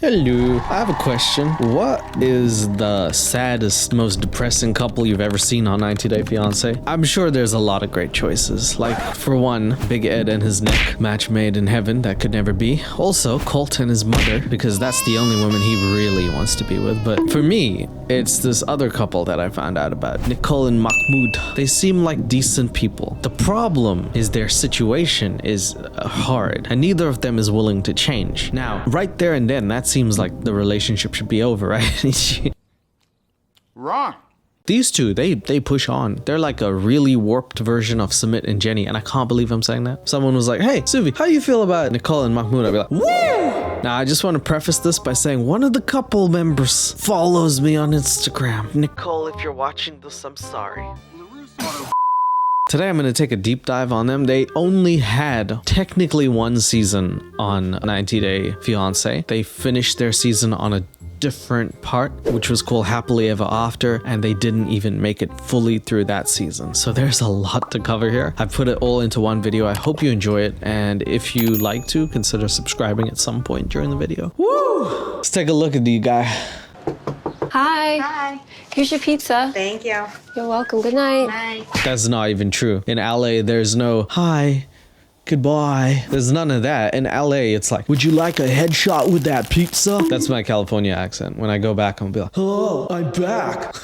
Hello. I have a question. What is the saddest, most depressing couple you've ever seen on 90 Day Fiance? I'm sure there's a lot of great choices. Like, for one, Big Ed and his Nick, match made in heaven that could never be. Also, Colt and his mother, because that's the only woman he really wants to be with. But for me, it's this other couple that I found out about, Nicole and Mahmoud. They seem like decent people. The problem is their situation is hard, and neither of them is willing to change. Now, right there and then, that seems like the relationship should be over, right? Wrong. These two, they push on. They're like a really warped version of Sumit and Jenny, and I can't believe I'm saying that. Someone was like, hey, Suvi, how you feel about Nicole and Mahmoud? I'd be like, woo! Now, I just want to preface this by saying one of the couple members follows me on Instagram. Nicole, if you're watching this, I'm sorry. Today I'm going to take a deep dive on them. They only had technically one season on 90 Day Fiance. They finished their season on a different part, which was called Happily Ever After, and they didn't even make it fully through that season. So there's a lot to cover here. I've put it all into one video. I hope you enjoy it, and if you like to, consider subscribing at some point during the video. Woo! Let's take a look at the guy. Hi. Hi. Here's your pizza. Thank you. You're welcome. Good night. Bye. That's not even true. In LA, there's no hi, goodbye. There's none of that. In LA, it's like, would you like a headshot with that pizza? That's my California accent. When I go back, I'm gonna be like, hello, I'm back.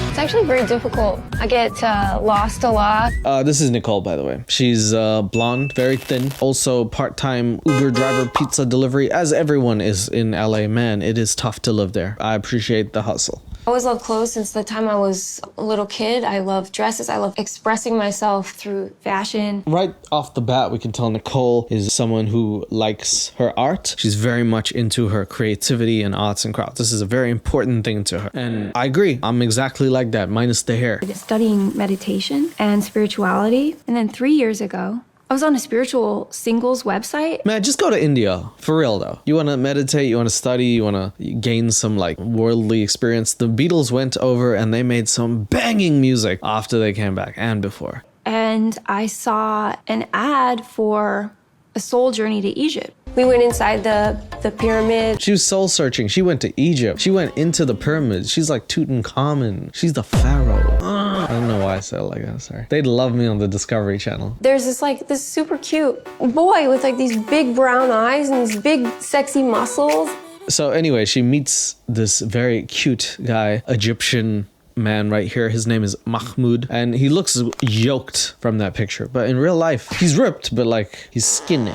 It's actually very difficult. I get lost a lot. This is Nicole, by the way. She's blonde, very thin. Also part-time Uber driver, pizza delivery. As everyone is in LA, man, it is tough to live there. I appreciate the hustle. I always loved clothes since the time I was a little kid. I love dresses. I love expressing myself through fashion. Right off the bat, we can tell Nicole is someone who likes her art. She's very much into her creativity and arts and crafts. This is a very important thing to her. And I agree. I'm exactly like that, minus the hair. Studying meditation and spirituality. And then 3 years ago, I was on a spiritual singles website. Man, just go to India. For real, though. You want to meditate, you want to study, you want to gain some, like, worldly experience. The Beatles went over and they made some banging music after they came back and before. And I saw an ad for a soul journey to Egypt. We went inside the pyramid. She was soul searching. She went to Egypt. She went into the pyramids. She's like Tutankhamun. She's the pharaoh. I don't know why I said it like that, sorry. They'd love me on the Discovery Channel. There's this super cute boy with like these big brown eyes and these big sexy muscles. So anyway, she meets this very cute guy, Egyptian man right here. His name is Mahmoud, and he looks yoked from that picture. But in real life, he's ripped, but like he's skinny.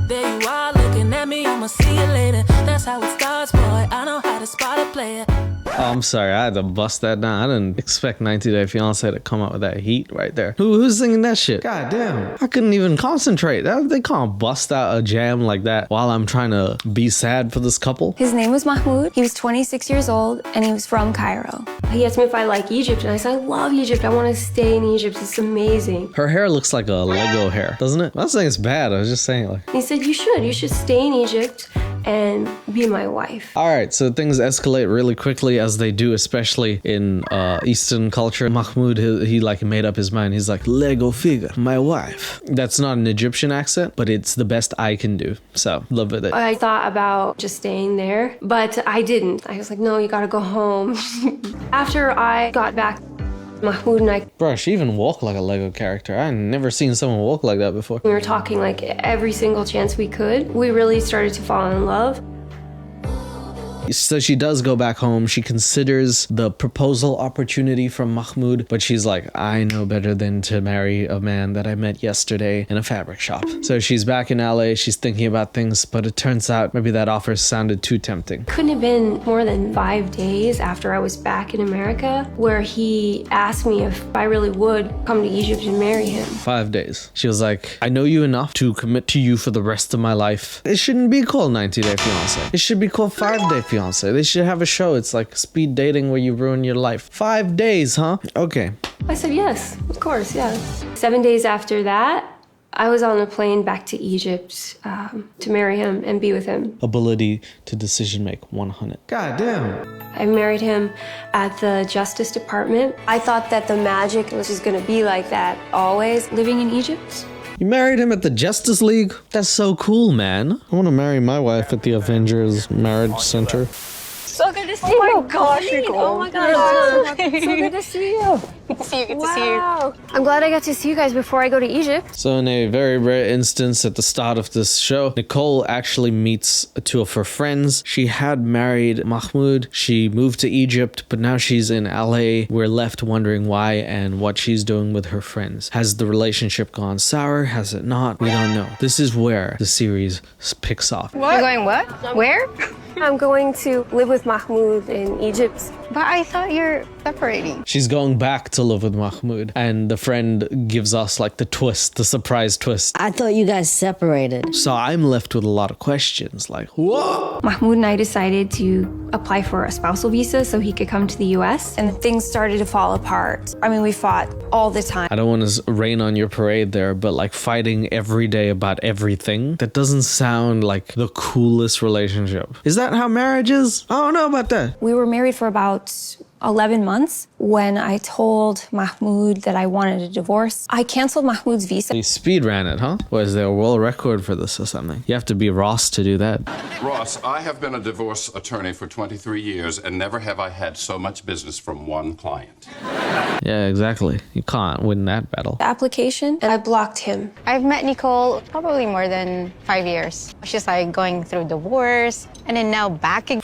There you are looking at me, I'ma see you later. That's how it starts, boy. I know how to spot a player. Oh, I'm sorry, I had to bust that down. I didn't expect 90 Day Fiance to come out with that heat right there. Who's singing that shit? God damn. I couldn't even concentrate. They can't bust out a jam like that while I'm trying to be sad for this couple. His name was Mahmoud. He was 26 years old and he was from Cairo. He asked me if I like Egypt and I said, I love Egypt. I want to stay in Egypt. It's amazing. Her hair looks like a Lego hair, doesn't it? I'm not saying it's bad. I was just saying like. He said, you should stay in Egypt and be my wife. All right, so things escalate really quickly as they do, especially in Eastern culture. Mahmoud, he like made up his mind. He's like, Lego figure, my wife. That's not an Egyptian accent, but it's the best I can do. So live with it. I thought about just staying there, but I didn't. I was like, no, you gotta go home. After I got back, Mahmoud and I, bro, she even walked like a Lego character. I never seen someone walk like that before. we were talking like every single chance we could. We really started to fall in love. So she does go back home. She considers the proposal opportunity from Mahmoud, but she's like, I know better than to marry a man that I met yesterday in a fabric shop. So she's back in LA. She's thinking about things, but it turns out maybe that offer sounded too tempting. Couldn't have been more than 5 days after I was back in America where he asked me if I really would come to Egypt and marry him. 5 days. She was like, I know you enough to commit to you for the rest of my life. It shouldn't be called 90 Day Fiance. It should be called 5 Day Fiance. They should have a show. It's like speed dating where you ruin your life. 5 days, huh? Okay. I said, yes, of course, yeah. 7 days after that, I was on a plane back to Egypt to marry him and be with him. Ability to decision make 100. God damn. I married him at the Justice Department. I thought that the magic was just gonna be like that always. Living in Egypt, You married him at the Justice League? That's so cool, man. I want to marry my wife at the Avengers Marriage Center. So good to see you. Oh my gosh, Nicole. Oh my gosh. So good to see you. Good to see you. Good to see you. I'm glad I got to see you guys before I go to Egypt. So in a very rare instance at the start of this show, Nicole actually meets two of her friends. She had married Mahmoud. She moved to Egypt, but now she's in LA. We're left wondering why and what she's doing with her friends. Has the relationship gone sour? Has it not? We don't know. This is where the series picks off. What? You're going what? Where? I'm going to live with Mahmoud in Egypt. But I thought you're separating. She's going back to live with Mahmoud, and the friend gives us like the twist, the surprise twist. I thought you guys separated. So I'm left with a lot of questions like, what? Mahmoud and I decided to apply for a spousal visa so he could come to the US, and things started to fall apart. I mean, we fought all the time. I don't want to rain on your parade there, but like fighting every day about everything, that doesn't sound like the coolest relationship. Is that how marriage is? I don't know about that. We were married for about 11 months when I told Mahmoud that I wanted a divorce. I canceled Mahmoud's visa. You speed ran it, huh? Or is there a world record for this or something? You have to be Ross to do that. Ross, I have been a divorce attorney for 23 years and never have I had so much business from one client. Yeah, exactly. You can't win that battle. The application, and I blocked him. I've met Nicole probably more than 5 years. She's like going through divorce and then now back again.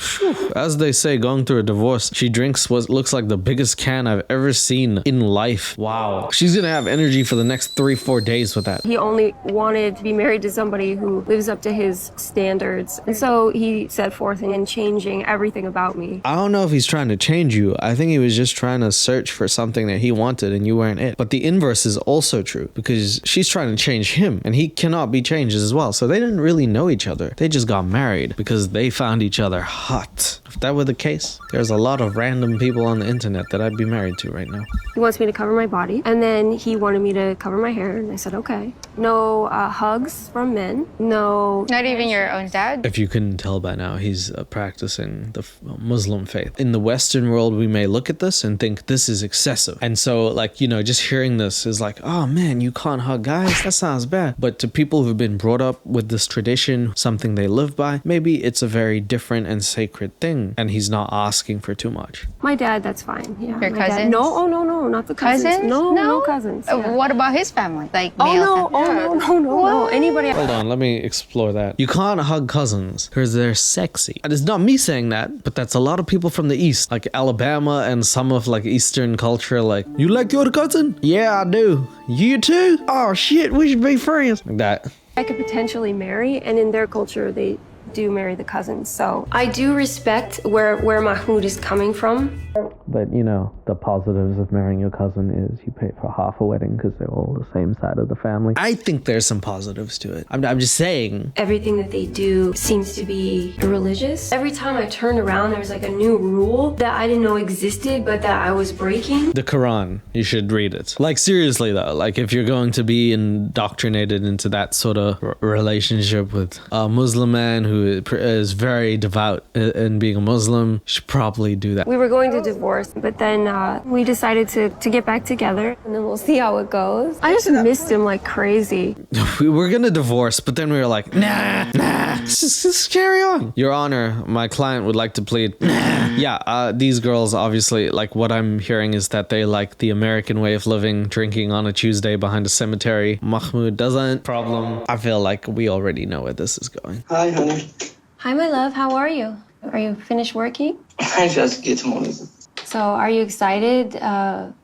As they say, going through a divorce, she drinks what looks like the biggest can I've ever seen in life. Wow. She's gonna have energy for the next 3-4 days with that. He only wanted to be married to somebody who lives up to his standards. And so he set forth in changing everything about me. I don't know if he's trying to change you. I think he was just trying to search for something that he wanted and you weren't it. But the inverse is also true because she's trying to change him and he cannot be changed as well. So they didn't really know each other. They just got married because they found each other hot. If that were the case, there's a lot of random people on the internet that I'd be married to right now. He wants me to cover my body, and then he wanted me to cover my hair, and I said, okay. No hugs from men, no... Not even your own dad? If you couldn't tell by now, he's practicing the Muslim faith. In the Western world, we may look at this and think this is excessive. And so, like, you know, just hearing this is like, oh man, you can't hug guys? That sounds bad. But to people who've been brought up with this tradition, something they live by, maybe it's a very different and sacred thing, and he's not asking for too much. My dad, that's fine. Yeah. Your my cousins? Dad. No, oh no, not the cousins. Cousins? No cousins. Yeah. What about his family? Like Oh male no, anybody. Hold on, let me explore that. You can't hug cousins because they're sexy. And it's not me saying that, but that's a lot of people from the East, like Alabama and some of like Eastern culture. Like, you like your cousin? Yeah, I do. You too? Oh shit, we should be friends. Like that. I could potentially marry, and in their culture, they do marry the cousins. So I do respect where Mahmoud is coming from. But you know, the positives of marrying your cousin is you pay for half a wedding because they're all the same side of the family. I think there's some positives to it. I'm just saying. Everything that they do seems to be religious. Every time I turned around, there was like a new rule that I didn't know existed, but that I was breaking. The Quran, you should read it. Like seriously though, like if you're going to be indoctrinated into that sort of relationship with a Muslim man who is very devout in being a Muslim, you should probably do that. We were going to divorce, but then we decided to get back together, and then we'll see how it goes. I just missed him like crazy. We were gonna divorce, but then we were like, nah, just carry on. Your Honor, my client would like to plead. Yeah, these girls obviously, like what I'm hearing is that they like the American way of living, drinking on a Tuesday behind a cemetery. Mahmoud doesn't. Problem. I feel like we already know where this is going. Hi, honey. Hi, my love. How are you? Are you finished working? I just get home. So are you excited? So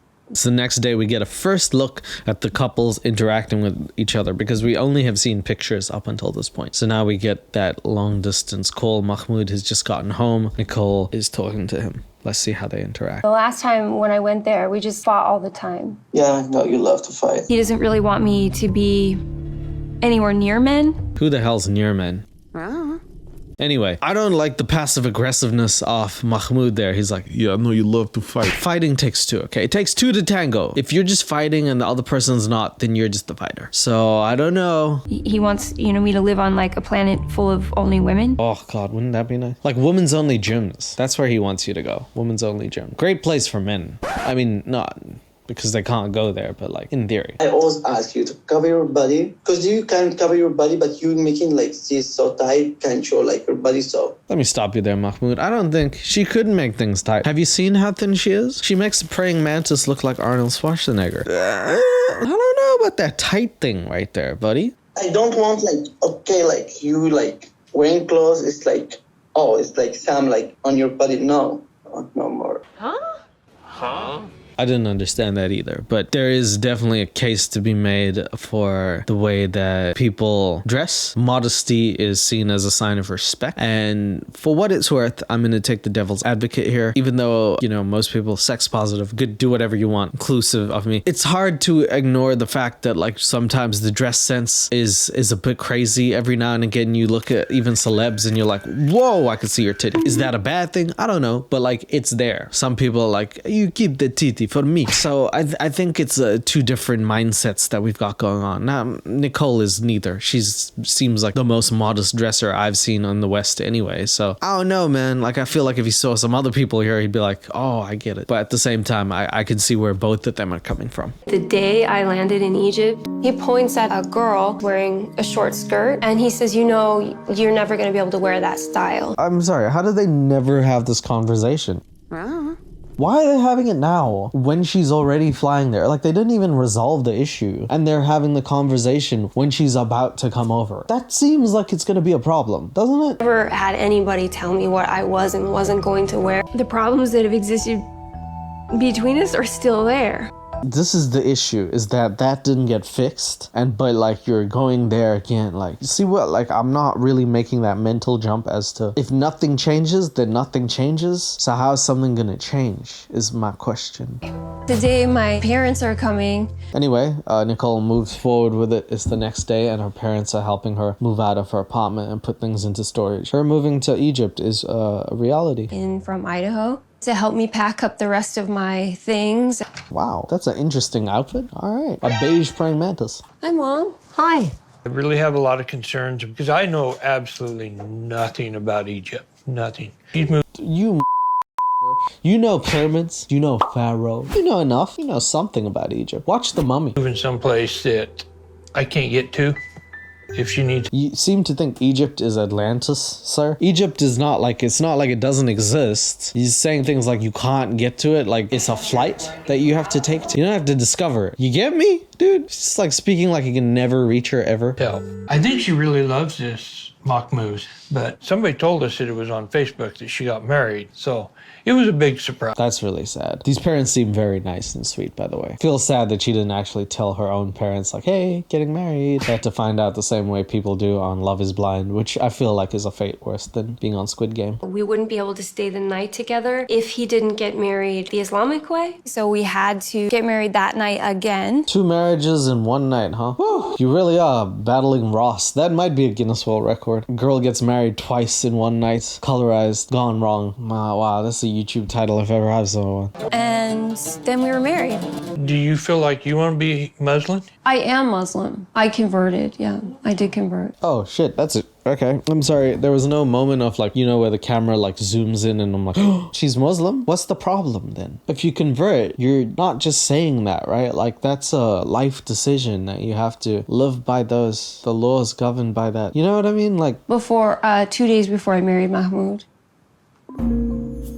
the next day we get a first look at the couples interacting with each other because we only have seen pictures up until this point. So now we get that long distance call. Mahmoud has just gotten home. Nicole is talking to him. Let's see how they interact. The last time when I went there, we just fought all the time. Yeah, I know you love to fight. He doesn't really want me to be anywhere near men. Who the hell's near men? Anyway, I don't like the passive aggressiveness of Mahmoud there. He's like, yeah, I know you love to fight. Fighting takes two, okay? It takes two to tango. If you're just fighting and the other person's not, then you're just the fighter. So, I don't know. He wants, me to live on like a planet full of only women. Oh God, wouldn't that be nice? Like women's only gyms. That's where he wants you to go. Women's only gym. Great place for men. I mean, not because they can't go there, but like in theory. I always ask you to cover your body because you can cover your body, but you making like this so tight can show like your body so. Let me stop you there, Mahmoud. I don't think she could make things tight. Have you seen how thin she is? She makes the praying mantis look like Arnold Schwarzenegger. I don't know about that tight thing right there, buddy. I don't want like, okay, like you like wearing clothes. It's like, oh, it's like some like on your body. No, no more. I didn't understand that either, but there is definitely a case to be made for the way that people dress. Modesty is seen as a sign of respect, and for what it's worth, I'm going to take the devil's advocate here. Even though, you know, most people sex positive, good, do whatever you want, inclusive of me, it's hard to ignore the fact that like sometimes the dress sense is a bit crazy. Every now and again you look at even celebs and you're like, whoa, I can see your titty. Is that a bad thing? I don't know, but like it's there. Some people are like, you keep the titty for me. So I think it's two different mindsets that we've got going on. Now, Nicole is neither. She seems like the most modest dresser I've seen on the West anyway. So I don't know, man. Like I feel like if he saw some other people here, he'd be like, oh, I get it. But at the same time, I can see where both of them are coming from. The day I landed in Egypt, he points at a girl wearing a short skirt and he says, you know, you're never going to be able to wear that style. I'm sorry, how do they never have this conversation? Why are they having it now when she's already flying there? Like they didn't even resolve the issue and they're having the conversation when she's about to come over. That seems like it's going to be a problem, doesn't it? Never had anybody tell me what I was and wasn't going to wear. The problems that have existed between us are still there. This is the issue, is that didn't get fixed, but like you're going there again. Like, see what, like I'm not really making that mental jump as to if nothing changes, then nothing changes. So how is something gonna change is my question. Today my parents are coming. Anyway, Nicole moves forward with it. It's the next day and her parents are helping her move out of her apartment and put things into storage. Her moving to Egypt is a reality. From Idaho to help me pack up the rest of my things. Wow, that's an interesting outfit. All right, a beige praying mantis. Hi, Mom. Hi. I really have a lot of concerns because I know absolutely nothing about Egypt. Nothing. She's moved. You know pyramids, you know Pharaoh, you know enough, you know something about Egypt. Watch The Mummy. Moving someplace that I can't get to if she needs. You seem to think Egypt is Atlantis, sir. Egypt is not like, it's not like it doesn't exist. He's saying things like you can't get to it, like it's a flight that you have to take to. You don't have to discover it. You get me, dude? It's just like speaking like you can never reach her ever. Hell, I think she really loves this Mahmoud, but somebody told us that it was on Facebook that she got married, so it was a big surprise. That's really sad. These parents seem very nice and sweet, by the way. Feels sad that she didn't actually tell her own parents, like, hey, getting married. They had to find out the same way people do on Love is Blind, which I feel like is a fate worse than being on Squid Game. We wouldn't be able to stay the night together if he didn't get married the Islamic way. So we had to get married that night again. 2 marriages in one night, huh? Whew, you really are battling Ross. That might be a Guinness World Record. A girl gets married twice in one night, colorized, gone wrong. Wow, that's a YouTube title if ever I've seen one. And then we were married. Do you feel like you want to be Muslim? I am Muslim. I converted, yeah. I did convert. Oh shit, that's it. Okay, I'm sorry. There was no moment of like, you know, where the camera like zooms in and I'm like, oh, she's Muslim? What's the problem then? If you convert, you're not just saying that, right? Like that's a life decision that you have to live by those, the laws governed by that. You know what I mean? Like 2 days before I married Mahmoud.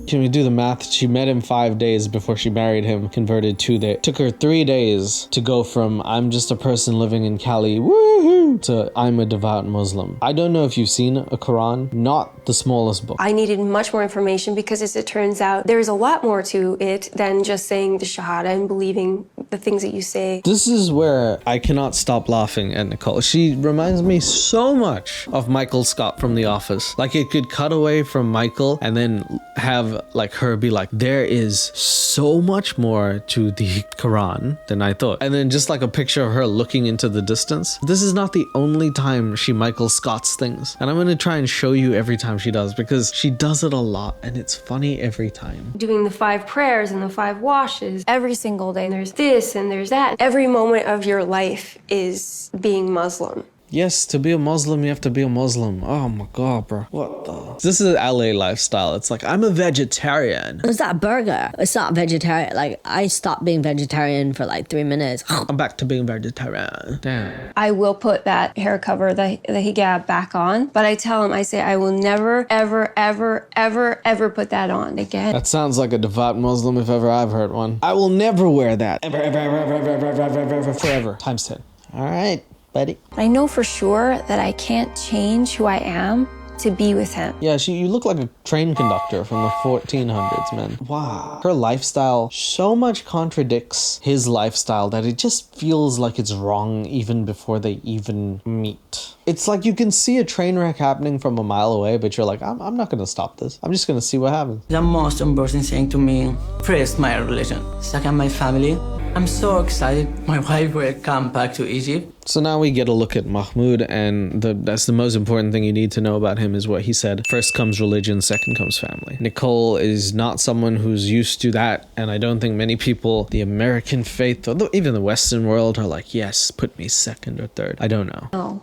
Can we do the math? She met him 5 days before she married him, converted 2 days. Took her 3 days to go from I'm just a person living in Cali, woohoo, to I'm a devout Muslim. I don't know if you've seen a Quran, not the smallest book. I needed much more information because as it turns out, there's a lot more to it than just saying the Shahada and believing the things that you say. This is where I cannot stop laughing at Nicole. She reminds me so much of Michael Scott from The Office. Like it could cut away from Michael and then have like her be like, there is so much more to the Quran than I thought. And then just like a picture of her looking into the distance. This is not the only time she Michael Scotts things. And I'm going to try and show you every time she does because she does it a lot and it's funny every time. Doing the 5 prayers and the 5 washes every single day. There's this and there's that. Every moment of your life is being Muslim. Yes, to be a Muslim, you have to be a Muslim. Oh my God, bro. What the? This is LA lifestyle. It's like, I'm a vegetarian. It's that burger. It's not vegetarian. Like, I stopped being vegetarian for like 3 minutes. I'm back to being vegetarian. Damn. I will put that hair cover, the hijab, back on, but I tell him, I say, I will never, ever, ever, ever, ever put that on again. That sounds like a devout Muslim if ever I've heard one. I will never wear that. Ever, ever, ever, ever, ever, ever, ever, ever, ever, forever. Times 10. All right, buddy. I know for sure that I can't change who I am to be with him. Yeah, you look like a train conductor from the 1400s, man. Wow. Her lifestyle so much contradicts his lifestyle that it just feels like it's wrong even before they even meet. It's like you can see a train wreck happening from a mile away, but you're like, I'm not gonna stop this. I'm just gonna see what happens. The most embarrassing thing to me, first my religion, second my family. I'm so excited my wife will come back to Egypt. So now we get a look at Mahmoud, and that's the most important thing you need to know about him is what he said. First comes religion, second comes family. Nicole is not someone who's used to that, and I don't think many people, the American faith, or even the Western world, are like, yes, put me second or third. I don't know. No.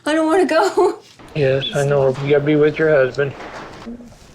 I don't want to go. Yes, I know. You gotta be with your husband.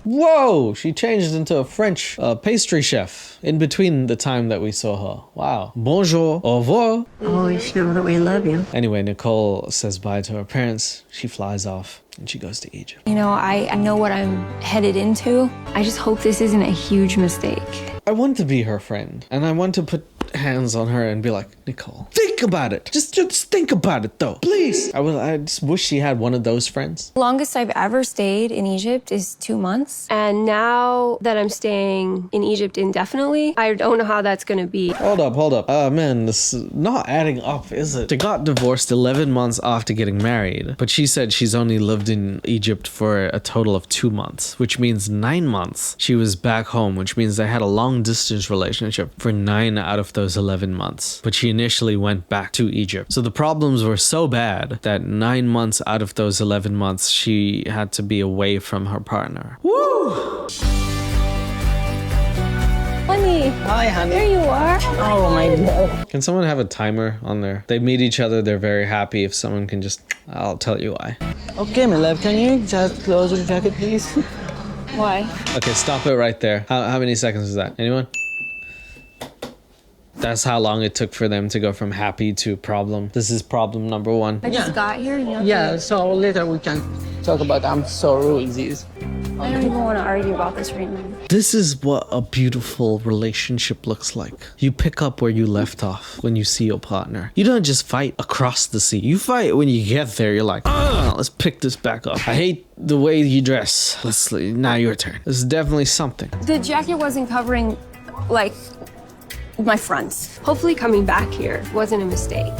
Whoa! She changed into a French pastry chef in between the time that we saw her. Wow. Bonjour, au revoir. Always know that we love you. Anyway, Nicole says bye to her parents. She flies off and she goes to Egypt. You know, I know what I'm headed into. I just hope this isn't a huge mistake. I want to be her friend, and I want to put hands on her and be like, Nicole, think about it. Just think about it, though. Please. I just wish she had one of those friends. Longest I've ever stayed in Egypt is 2 months. And now that I'm staying in Egypt indefinitely, I don't know how that's going to be. Hold up. Man, this is not adding up, is it? They got divorced 11 months after getting married, but she said she's only lived in Egypt for a total of 2 months, which means 9 months she was back home, which means they had a long distance relationship for 9 out of those 11 months. But she initially went back to Egypt. So the problems were so bad that 9 months out of those 11 months, she had to be away from her partner. Woo! Honey. Hi, honey. There you are. Oh my God. Can someone have a timer on there? They meet each other, they're very happy. If someone can just, I'll tell you why. Okay, my love, can you just close your jacket, please? Why? Okay, stop it right there. How many seconds is that? Anyone? That's how long it took for them to go from happy to problem. This is problem number 1. I just got here. Yeah, so later we can talk about I'm so roses. I don't even want to argue about this right now. This is what a beautiful relationship looks like. You pick up where you left off when you see your partner. You don't just fight across the sea. You fight when you get there. You're like, let's pick this back up. I hate the way you dress. Now your turn. This is definitely something. The jacket wasn't covering, like, my fronts. Hopefully coming back here wasn't a mistake.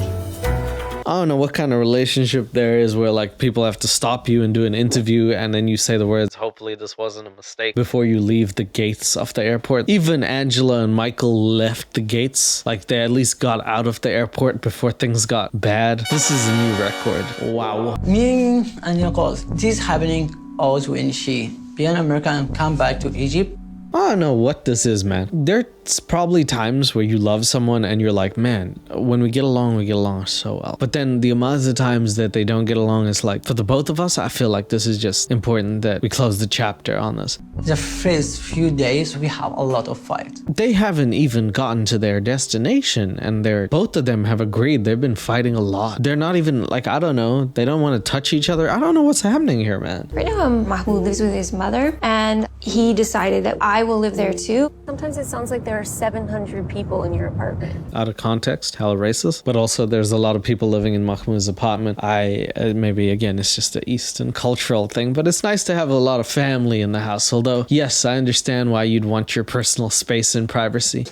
I don't know what kind of relationship there is where like people have to stop you and do an interview and then you say the words, hopefully this wasn't a mistake, before you leave the gates of the airport. Even Angela and Michael left the gates. Like they at least got out of the airport before things got bad. This is a new record. Wow. Me and Nicole, this happening always when she be an American and come back to Egypt. I don't know what this is, man. There's probably times where you love someone and you're like, man, when we get along so well. But then the amount of times that they don't get along is like, for the both of us, I feel like this is just important that we close the chapter on this. The first few days, we have a lot of fight. They haven't even gotten to their destination and both of them have agreed they've been fighting a lot. They're not even like, I don't know, they don't want to touch each other. I don't know what's happening here, man. Right now, Mahmoud lives with his mother, and he decided that I will live there too. Sometimes it sounds like there are 700 people in your apartment. Out of context, hella racist. But also there's a lot of people living in Mahmoud's apartment. Maybe again, it's just an Eastern cultural thing, but it's nice to have a lot of family in the house. Although, yes, I understand why you'd want your personal space and privacy.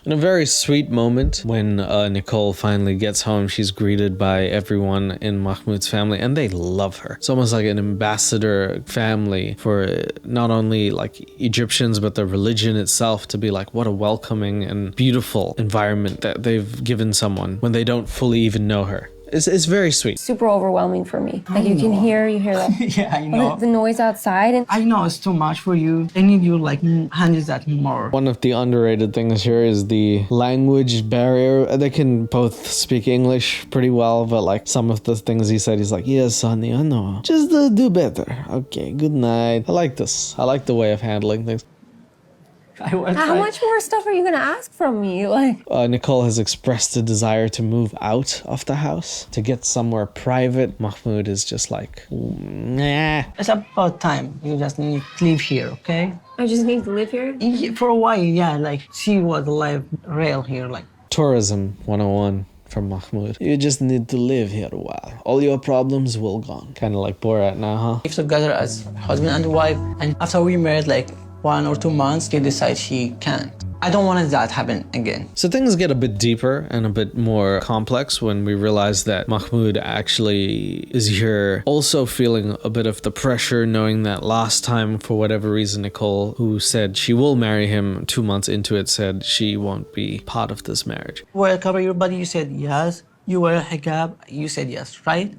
In a very sweet moment, when Nicole finally gets home, she's greeted by everyone in Mahmoud's family, and they love her. It's almost like an ambassador family for not only like Egyptians, but the religion itself, to be like, what a welcoming and beautiful environment that they've given someone when they don't fully even know her. It's very sweet. Super overwhelming for me. Like you hear that. Yeah, I know. The noise outside. And I know it's too much for you. I need you like handle that more. One of the underrated things here is the language barrier. They can both speak English pretty well, but like some of the things he said, he's like, yes, honey, I know. Just do better. Okay, good night. I like this. I like the way of handling things. how much more stuff are you gonna ask from me? Like, Nicole has expressed a desire to move out of the house, to get somewhere private. Mahmoud is just like, nah. It's about time. You just need to live here, okay? I just need to live here. For a while, yeah, like see what the life real here like. Tourism 101 from Mahmoud. You just need to live here a while. All your problems will gone. Kind of like Borat now, huh? If together as husband and wife, and after we married like 1 or 2 months, she decides she can't. I don't want that happen again. So things get a bit deeper and a bit more complex when we realize that Mahmoud actually is here also feeling a bit of the pressure, knowing that last time, for whatever reason, Nicole, who said she will marry him 2 months into it, said she won't be part of this marriage. Well, cover your body, you said yes. You wear a hijab, you said yes, right?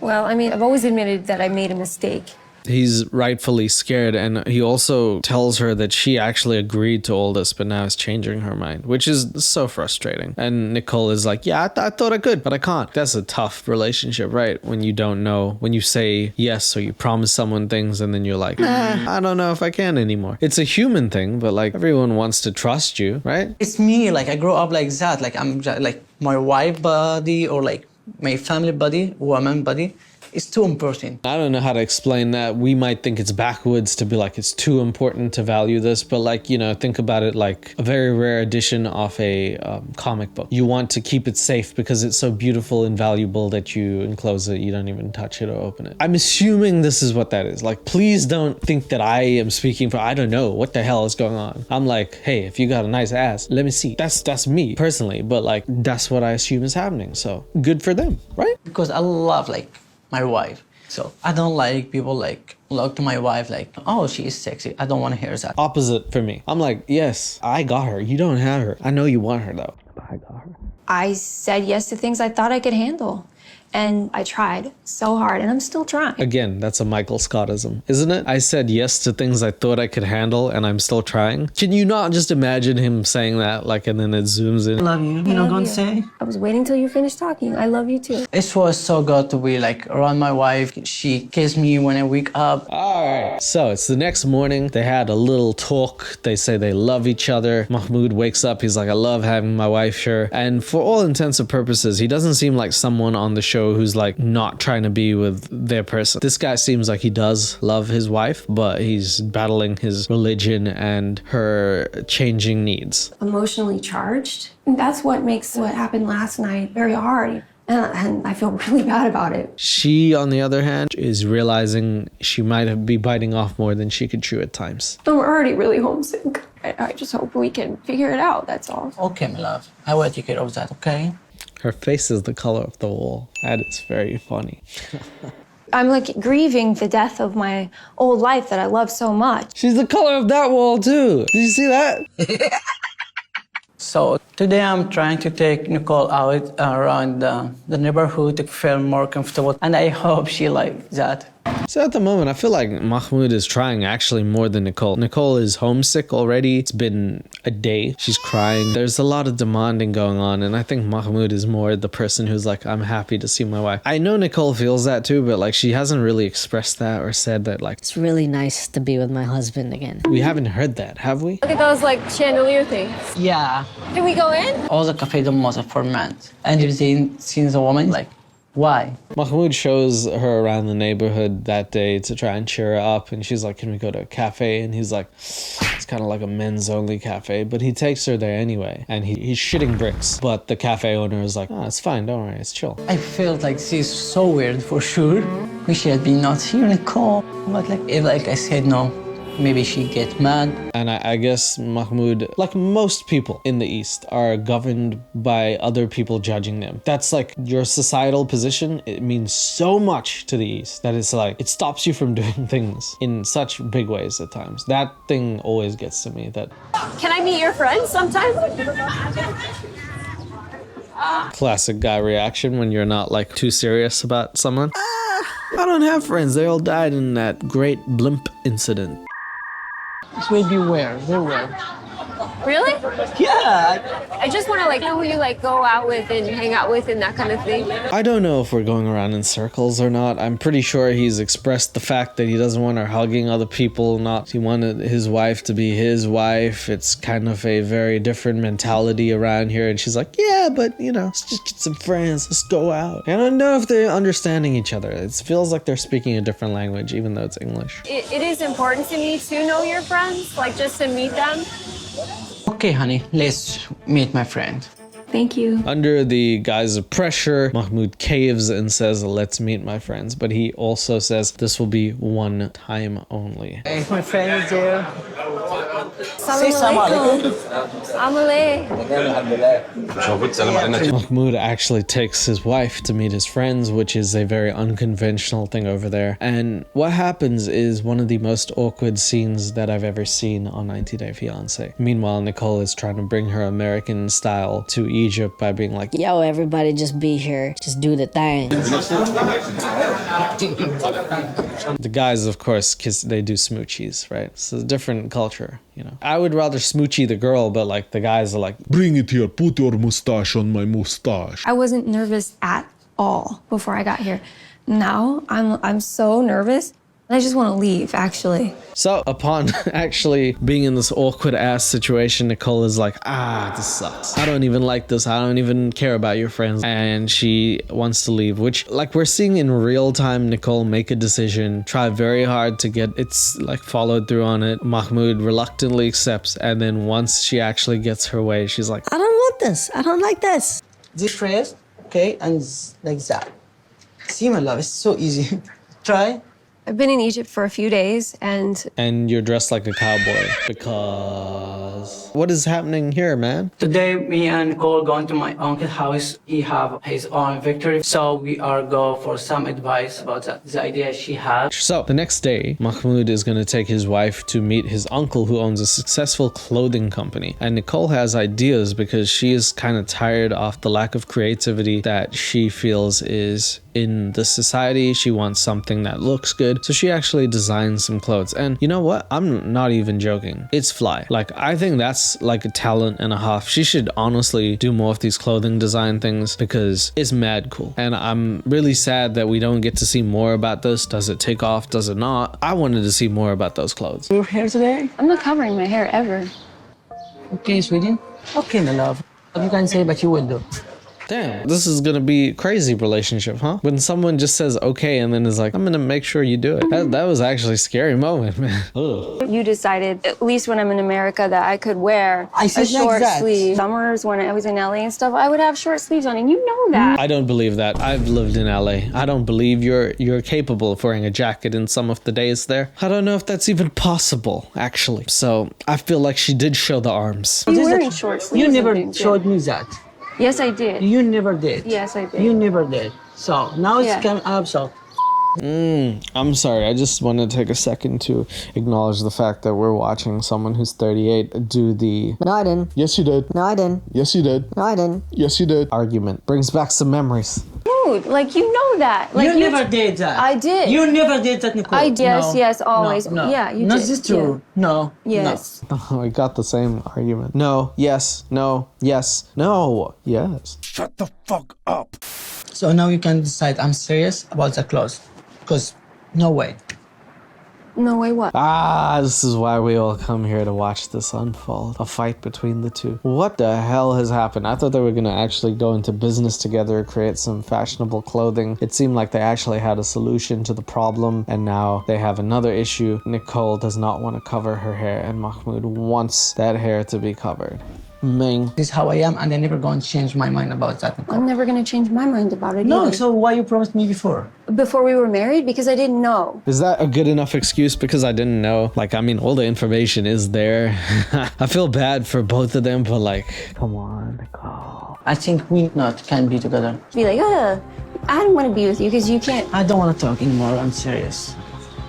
Well, I mean, I've always admitted that I made a mistake. He's rightfully scared, and he also tells her that she actually agreed to all this, but now is changing her mind, which is so frustrating. And Nicole is like, yeah, I thought I could, but I can't. That's a tough relationship, right? When you don't know, when you say yes or you promise someone things and then you're like, nah, I don't know if I can anymore. It's a human thing, but like everyone wants to trust you, right? It's me, like I grew up like that. Like I'm like my wife body or like my family body, woman body. It's too important. I don't know how to explain that. We might think it's backwards to be like, it's too important to value this, but like, you know, think about it like a very rare edition of a comic book. You want to keep it safe because it's so beautiful and valuable that you enclose it, you don't even touch it or open it. I'm assuming this is what that is. Like, please don't think that I am speaking for, I don't know what the hell is going on. I'm like, hey, if you got a nice ass, let me see. That's me personally, but like, that's what I assume is happening. So good for them, right? Because I love like my wife. So I don't like people like look to my wife like, oh, she is sexy. I don't want to hear that. Opposite for me. I'm like, yes, I got her. You don't have her. I know you want her though, but I got her. I said yes to things I thought I could handle. And I tried so hard, and I'm still trying. Again, that's a Michael Scottism, isn't it? I said yes to things I thought I could handle, and I'm still trying. Can you not just imagine him saying that, like, and then it zooms in? I love you. You know, don't say. I was waiting till you finished talking. I love you too. It was so good to be like around my wife. She kissed me when I wake up. All right. So it's the next morning. They had a little talk. They say they love each other. Mahmoud wakes up. He's like, I love having my wife here. And for all intents and purposes, he doesn't seem like someone on the show who's like not trying to be with their person. This guy seems like he does love his wife, but he's battling his religion and her changing needs. Emotionally charged. That's what makes what happened last night very hard. And I feel really bad about it. She, on the other hand, is realizing she might be biting off more than she could chew at times. I'm already really homesick. I just hope we can figure it out, that's all. Okay, my love. I will take care of that, okay? Her face is the color of the wall. That is very funny. I'm like grieving the death of my old life that I love so much. She's the color of that wall too. Did you see that? So today I'm trying to take Nicole out around the neighborhood to feel more comfortable, and I hope she likes that. So at the moment, I feel like Mahmoud is trying actually more than Nicole. Nicole is homesick already. It's been a day. She's crying. There's a lot of demanding going on. And I think Mahmoud is more the person who's like, I'm happy to see my wife. I know Nicole feels that too, but like she hasn't really expressed that or said that like, It's really nice to be with my husband again. We haven't heard that, have we? Look at those like chandelier things. Yeah. Can we go in? All the cafe the most for men. And if they see a woman, like, why? Mahmoud shows her around the neighborhood that day to try and cheer her up. And she's like, can we go to a cafe? And he's like, it's kind of like a men's only cafe. But he takes her there anyway. And he's shitting bricks. But the cafe owner is like, oh, it's fine. Don't worry. It's chill. I felt like this is so weird for sure. We should be not here, Nicole. But like, if like I said no, maybe she get mad. And I guess Mahmoud, like most people in the East, are governed by other people judging them. That's like your societal position. It means so much to the East that it's like, it stops you from doing things in such big ways at times. That thing always gets to me. That. Can I meet your friend sometime? Classic guy reaction when you're not like too serious about someone. I don't have friends. They all died in that great blimp incident. This will be where? They're where? Really? Yeah. I just want to like know who you like go out with and hang out with and that kind of thing. I don't know if we're going around in circles or not. I'm pretty sure he's expressed the fact that he doesn't want her hugging other people, not he wanted his wife to be his wife. It's kind of a very different mentality around here. And she's like, yeah, but you know, let's just get some friends. Let's go out. I don't know if they're understanding each other. It feels like they're speaking a different language, even though it's English. It is important to me to know your friends, like just to meet them. Okay, honey, let's meet my friend. Thank you. Under the guise of pressure, Mahmoud caves and says, let's meet my friends. But he also says this will be one time only. Hey, my friend is there. Say Mahmoud actually takes his wife to meet his friends, which is a very unconventional thing over there. And what happens is one of the most awkward scenes that I've ever seen on 90 Day Fiance. Meanwhile, Nicole is trying to bring her American style to Egypt by being like, Yo, everybody just be here. Just do the thing. the guys, of course, kiss, they do smoochies, right? It's a different culture, you know. I would rather smoochie the girl, but like the guys are like, bring it here, put your mustache on my mustache. I wasn't nervous at all before I got here. Now I'm so nervous. I just want to leave, actually. So upon actually being in this awkward ass situation, Nicole is like, this sucks. I don't even like this. I don't even care about your friends. And she wants to leave, which like we're seeing in real time, Nicole make a decision, try very hard to get it's like followed through on it. Mahmoud reluctantly accepts. And then once she actually gets her way, she's like, I don't want this. I don't like this. This first, okay, and like that. See, my love, it's so easy. Try. I've been in Egypt for a few days and you're dressed like a cowboy because what is happening here, man? Today, me and Nicole going to my uncle's house. He have his own victory, so we are go for some advice about the idea she had. So the next day, Mahmoud is going to take his wife to meet his uncle who owns a successful clothing company. And Nicole has ideas because she is kind of tired of the lack of creativity that she feels is in the society. She wants something that looks good. So she actually designed some clothes. And you know what? I'm not even joking. It's fly. Like, I think that's like a talent and a half. She should honestly do more of these clothing design things because it's mad cool. And I'm really sad that we don't get to see more about this. Does it take off? Does it not? I wanted to see more about those clothes. Your hair today? I'm not covering my hair ever. Okay, sweetie. Okay, my love. What you can say, but you will do. Damn, this is gonna be a crazy relationship, huh? When someone just says okay and then is like, I'm gonna make sure you do it. That was actually a scary moment, man. Ugh. You decided, at least when I'm in America, that I could wear a short sleeve. Summers when I was in LA and stuff, I would have short sleeves on, and you know that. I don't believe that. I've lived in LA. I don't believe you're capable of wearing a jacket in some of the days there. I don't know if that's even possible, actually. So I feel like she did show the arms. You wearing short sleeves? You never showed me that. Yes, I did. You never did. Yes, I did. You never did. So now it's coming up, so. I'm sorry. I just want to take a second to acknowledge the fact that we're watching someone who's 38 do the No, I didn't. Yes, you did. No, I didn't. Yes, you did. No, I didn't. Yes, you did. argument. Brings back some memories. Dude, like, you know that. Like, you never did that. I did. You never did that, Nicole. Yes, always. No. Yeah, you did. Not this true. Yeah. No. Yes. Oh, we got the same argument. No, yes, no, yes, no, yes. Shut the fuck up. So now you can decide I'm serious about the clothes. Because no way. No way, what? This is why we all come here to watch this unfold. A fight between the two. What the hell has happened? I thought they were gonna actually go into business together, create some fashionable clothing. It seemed like they actually had a solution to the problem, and now they have another issue. Nicole does not want to cover her hair, and Mahmoud wants that hair to be covered. Ming. This is how I am, and I'm never going to change my mind about that, Nicole. I'm never going to change my mind about it No, either. so why you promised me before? Before we were married? Because I didn't know. Is that a good enough excuse because I didn't know? Like, I mean, all the information is there. I feel bad for both of them, but like, come on, Nicole. I think we not can be together. Be like, I don't want to be with you because you can't. I don't want to talk anymore. I'm serious.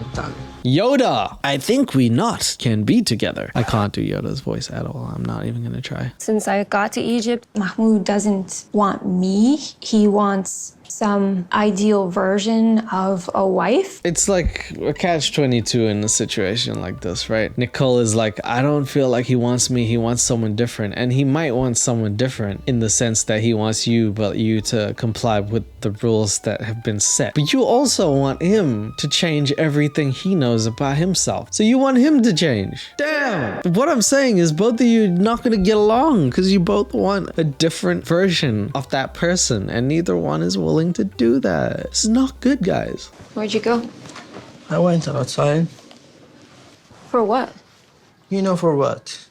I'm done. Yoda, I think we not can be together. I can't do Yoda's voice at all. I'm not even gonna try. Since I got to Egypt, Mahmoud doesn't want me. He wants some ideal version of a wife. It's like a catch-22 in a situation like this, right? Nicole is like, I don't feel like he wants me, he wants someone different. And he might want someone different in the sense that he wants you, but you to comply with the rules that have been set. But you also want him to change everything he knows about himself. So you want him to change. Damn! What I'm saying is both of you are not gonna get along because you both want a different version of that person and neither one is willing to do that. It's not good, guys. Where'd you go? I went outside. For what? You know for what?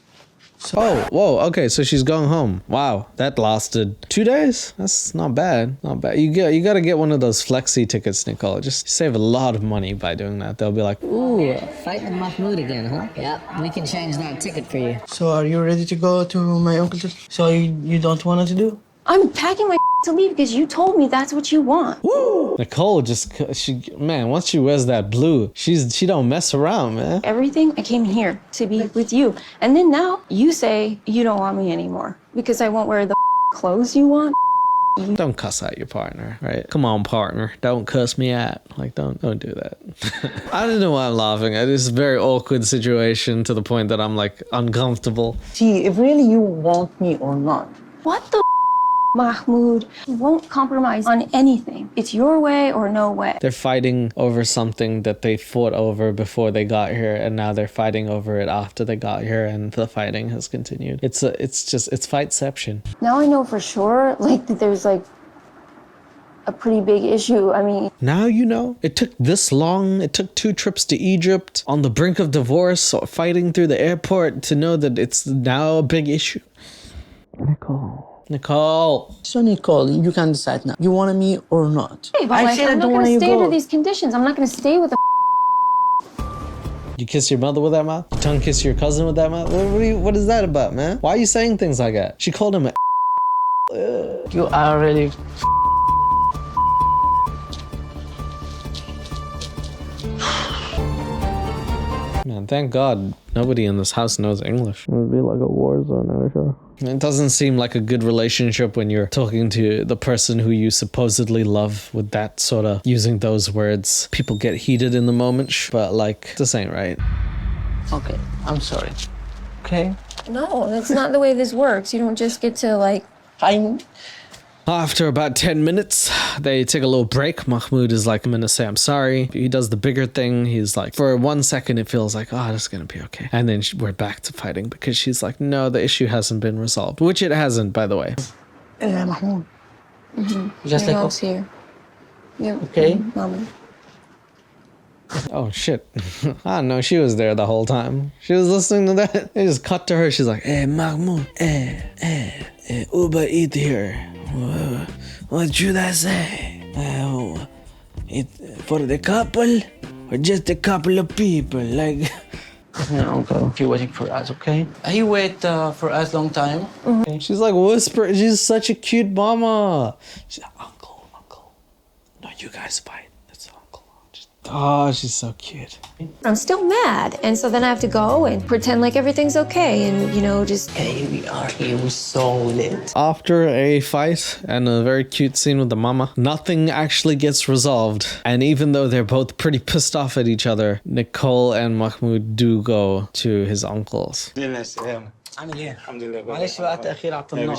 Oh, whoa, okay, so she's going home. Wow, that lasted 2 days? That's not bad, not bad. You gotta get one of those flexi tickets, Nicole. Just save a lot of money by doing that. They'll be like, Ooh, fighting Mahmoud again, huh? Yeah, we can change that ticket for you. So are you ready to go to my uncle's? So you don't want to do? I'm packing my to leave because you told me that's what you want. woo! Nicole man, once she wears that blue, she don't mess around, man. Everything, I came here to be with you. And then now you say you don't want me anymore because I won't wear the clothes you want. Don't cuss out your partner, right? Come on, partner. Don't cuss me out. Like, don't do that. I don't know why I'm laughing. It is a very awkward situation to the point that I'm like uncomfortable. See, if really you want me or not. What the Mahmoud won't compromise on anything. It's your way or no way. They're fighting over something that they fought over before they got here, and now they're fighting over it after they got here, and the fighting has continued. It's fightception. Now I know for sure, like, that there's like a pretty big issue. I mean, now you know. It took this long. It took 2 trips to Egypt, on the brink of divorce, or fighting through the airport to know that it's now a big issue. Nicole. So Nicole, you can decide now. You want me or not? hey, but I like, said I I'm not don't gonna want you stay go. under these conditions. I'm not gonna stay with a You kiss your mother with that mouth? You tongue kiss your cousin with that mouth? What is that about, man? Why are you saying things like that? She called him a You are really. Man, thank God nobody in this house knows English. It would be like a war zone, I'm sure. It doesn't seem like a good relationship when you're talking to the person who you supposedly love with that sort of using those words. People get heated in the moment, but like, this ain't right. Okay, I'm sorry. Okay? No, that's not the way this works. You don't just get to like. After about 10 minutes, they take a little break. Mahmoud is like, I'm gonna say I'm sorry. He does the bigger thing. He's like, for 1 second, it feels like, oh, this is gonna be okay. And then we're back to fighting because she's like, no, the issue hasn't been resolved, which it hasn't, by the way. Mahmoud. Just like mom's here. Yeah. Okay. Mama. Oh, shit. I don't know. She was there the whole time. She was listening to that. They just cut to her. She's like, hey, Mahmoud. Uber eat here. What should I say? For the couple or just a couple of people? Like, No, uncle. He waiting for us, okay? He wait for us long time. Okay. She's like whisper. She's such a cute mama. She's like, uncle. No, you guys fight. That's uncle. Oh, she's so cute. I'm still mad, and so then I have to go and pretend like everything's okay, and just. Hey, we are here. We're so lit. After a fight and a very cute scene with the mama, nothing actually gets resolved. And even though they're both pretty pissed off at each other, Nicole and Mahmoud do go to his uncle's. عامل ايه؟ الحمد لله. معلش بقى تأخير على الطناب.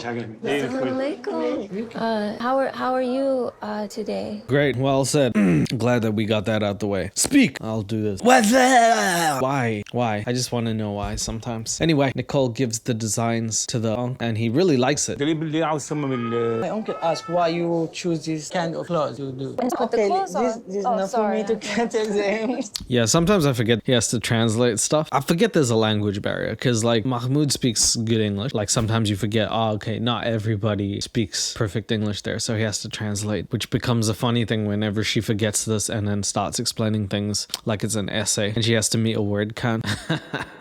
How are you today? Great, well said. Glad that we got that out the way. Speak! I'll do this. What's that? Why? I just want to know why sometimes. Anyway, Nicole gives the designs to the uncle and he really likes it. My uncle asked why you choose this kind of clothes to do. Okay, this is not for me to get exam. Yeah, sometimes I forget he has to translate stuff. I forget there's a language barrier because like Mahmoud speaks good English. Like sometimes you forget, oh, okay, not everybody speaks perfect English there. So he has to translate, which becomes a funny thing whenever she forgets this and then starts explaining things like it's an essay and she has to meet a word count.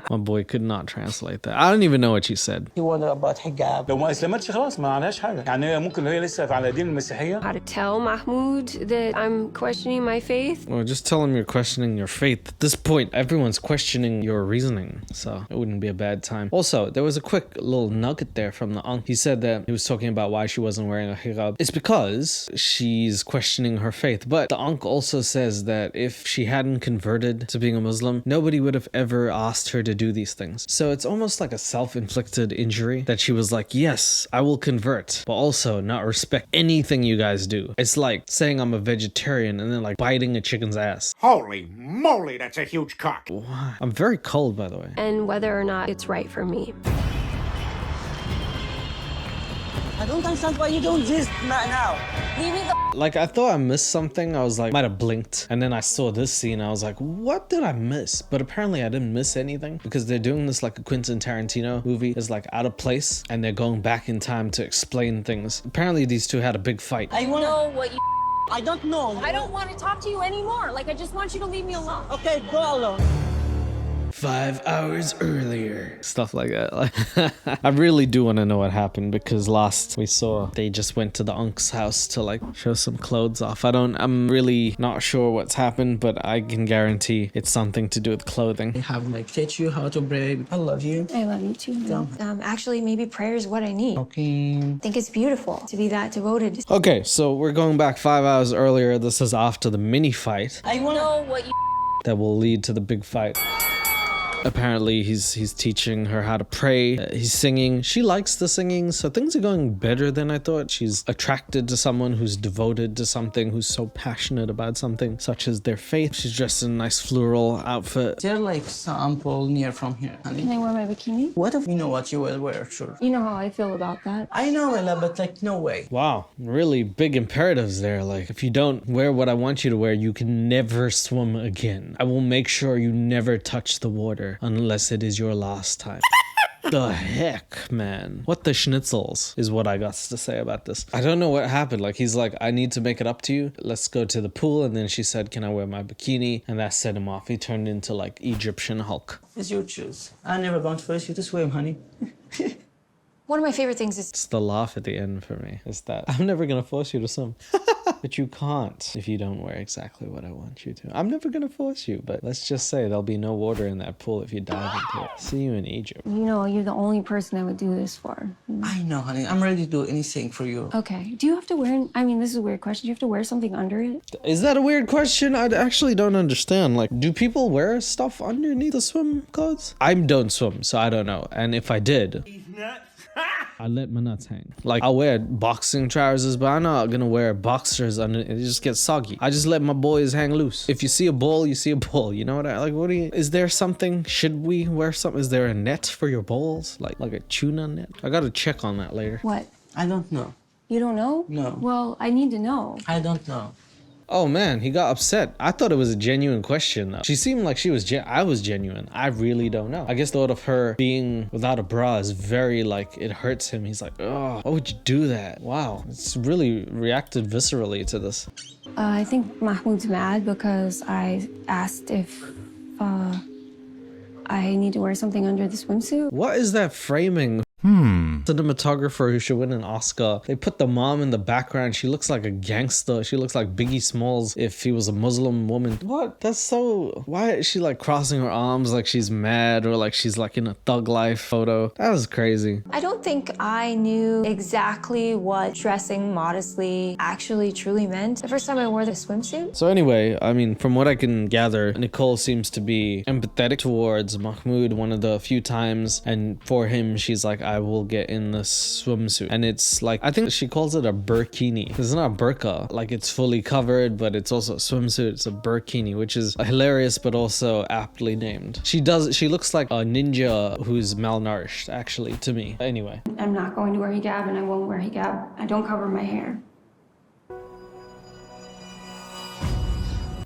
My boy could not translate that. I don't even know what she said. He wondered about hijab. لو ما اسلمتش خلاص ما عليهاش حاجه يعني هي ممكن هي لسه على دين المسيحيه. How to tell Mahmoud that I'm questioning my faith? Well, just tell him you're questioning your faith. At this point, everyone's questioning your reasoning, so it wouldn't be a bad time. Also, there was a quick little nugget there from the uncle. He said that he was talking about why she wasn't wearing a hijab. It's because she's questioning her faith. But the uncle also says that if she hadn't converted to being a Muslim, nobody would have ever asked her to do these things. So it's almost like a self-inflicted injury that she was like, yes, I will convert, but also not respect anything you guys do. It's like saying I'm a vegetarian and then like biting a chicken's ass. Holy moly, that's a huge cock. What? I'm very cold, by the way. And whether or not it's right for me. I don't understand why you don't this now. Leave me the Like, I thought I missed something. I was like, might have blinked. And then I saw this scene. I was like, what did I miss? But apparently I didn't miss anything because they're doing this like a Quentin Tarantino movie. It's like out of place and they're going back in time to explain things. Apparently these two had a big fight. I want to know what you. I don't know. I don't want to talk to you anymore. Like, I just want you to leave me alone. Okay, go alone. 5 hours earlier. Stuff like that. I really do want to know what happened because last we saw they just went to the unc's house to like show some clothes off. I'm really not sure what's happened, but I can guarantee it's something to do with clothing. I have like teach you how to pray. I love you. I love you too. Actually, maybe prayer is what I need. Okay. I think it's beautiful to be that devoted. Okay, so we're going back 5 hours earlier. This is after the mini fight I want to know what you. that will lead to the big fight. Apparently he's teaching her how to pray. He's singing. She likes the singing, so things are going better than I thought. She's attracted to someone who's devoted to something, who's so passionate about something such as their faith. She's dressed in a nice floral outfit. They're like sample near from here, honey. Can I wear my bikini? What if you know what you will wear? Sure. You know how I feel about that. I know, Ella, but like no way. Wow, really big imperatives there. Like, if you don't wear what I want you to wear, you can never swim again. I will make sure you never touch the water unless it is your last time. The heck, man. What the schnitzels is what I got to say about this. I don't know what happened. Like, he's like, I need to make it up to you. Let's go to the pool. And then she said, can I wear my bikini? And that set him off. He turned into like Egyptian Hulk. It's your choice. I'm never going to force you to swim, honey. One of my favorite things is. It's the laugh at the end for me. Is that I'm never going to force you to swim. But you can't if you don't wear exactly what I want you to. I'm never going to force you, but let's just say there'll be no water in that pool if you dive into it. See you in Egypt. You know, you're the only person I would do this for. I know, honey. I'm ready to do anything for you. Okay. Do you have to wear, I mean, this is a weird question. Do you have to wear something under it? Is that a weird question? I actually don't understand. Like, do people wear stuff underneath the swim clothes? I don't swim, so I don't know. And if I did... I let my nuts hang. Like, I'll wear boxing trousers, but I'm not gonna wear boxers under it. Just gets soggy. I just let my boys hang loose. If you see a ball, you see a ball. You know what I like? What do you? Is there something? Should we wear something? Is there a net for your balls? Like a tuna net? I gotta check on that later. What? I don't know. You don't know? No. Well, I need to know. I don't know. Oh man, he got upset. I thought it was a genuine question though. She seemed like she was I was genuine. I really don't know. I guess the thought of her being without a bra is very like, it hurts him. He's like, oh, why would you do that? Wow, it's really reacted viscerally to this. I think Mahmoud's mad because I asked if I need to wear something under the swimsuit. What is that framing? Cinematographer who should win an Oscar. They put the mom in the background. She looks like a gangster. She looks like Biggie Smalls if he was a Muslim woman. What? That's so... Why is she like crossing her arms like she's mad or like she's like in a thug life photo? That was crazy. I don't think I knew exactly what dressing modestly actually truly meant the first time I wore the swimsuit. So anyway, I mean, from what I can gather, Nicole seems to be empathetic towards Mahmoud one of the few times, and for him, she's like, I will get in the swimsuit. And it's like, I think she calls it a burkini. It's not a burqa, like it's fully covered, but it's also a swimsuit. It's a burkini, which is hilarious but also aptly named. She looks like a ninja who's malnourished, actually, to me. Anyway, I'm not going to wear hijab and I won't wear hijab. I don't cover my hair.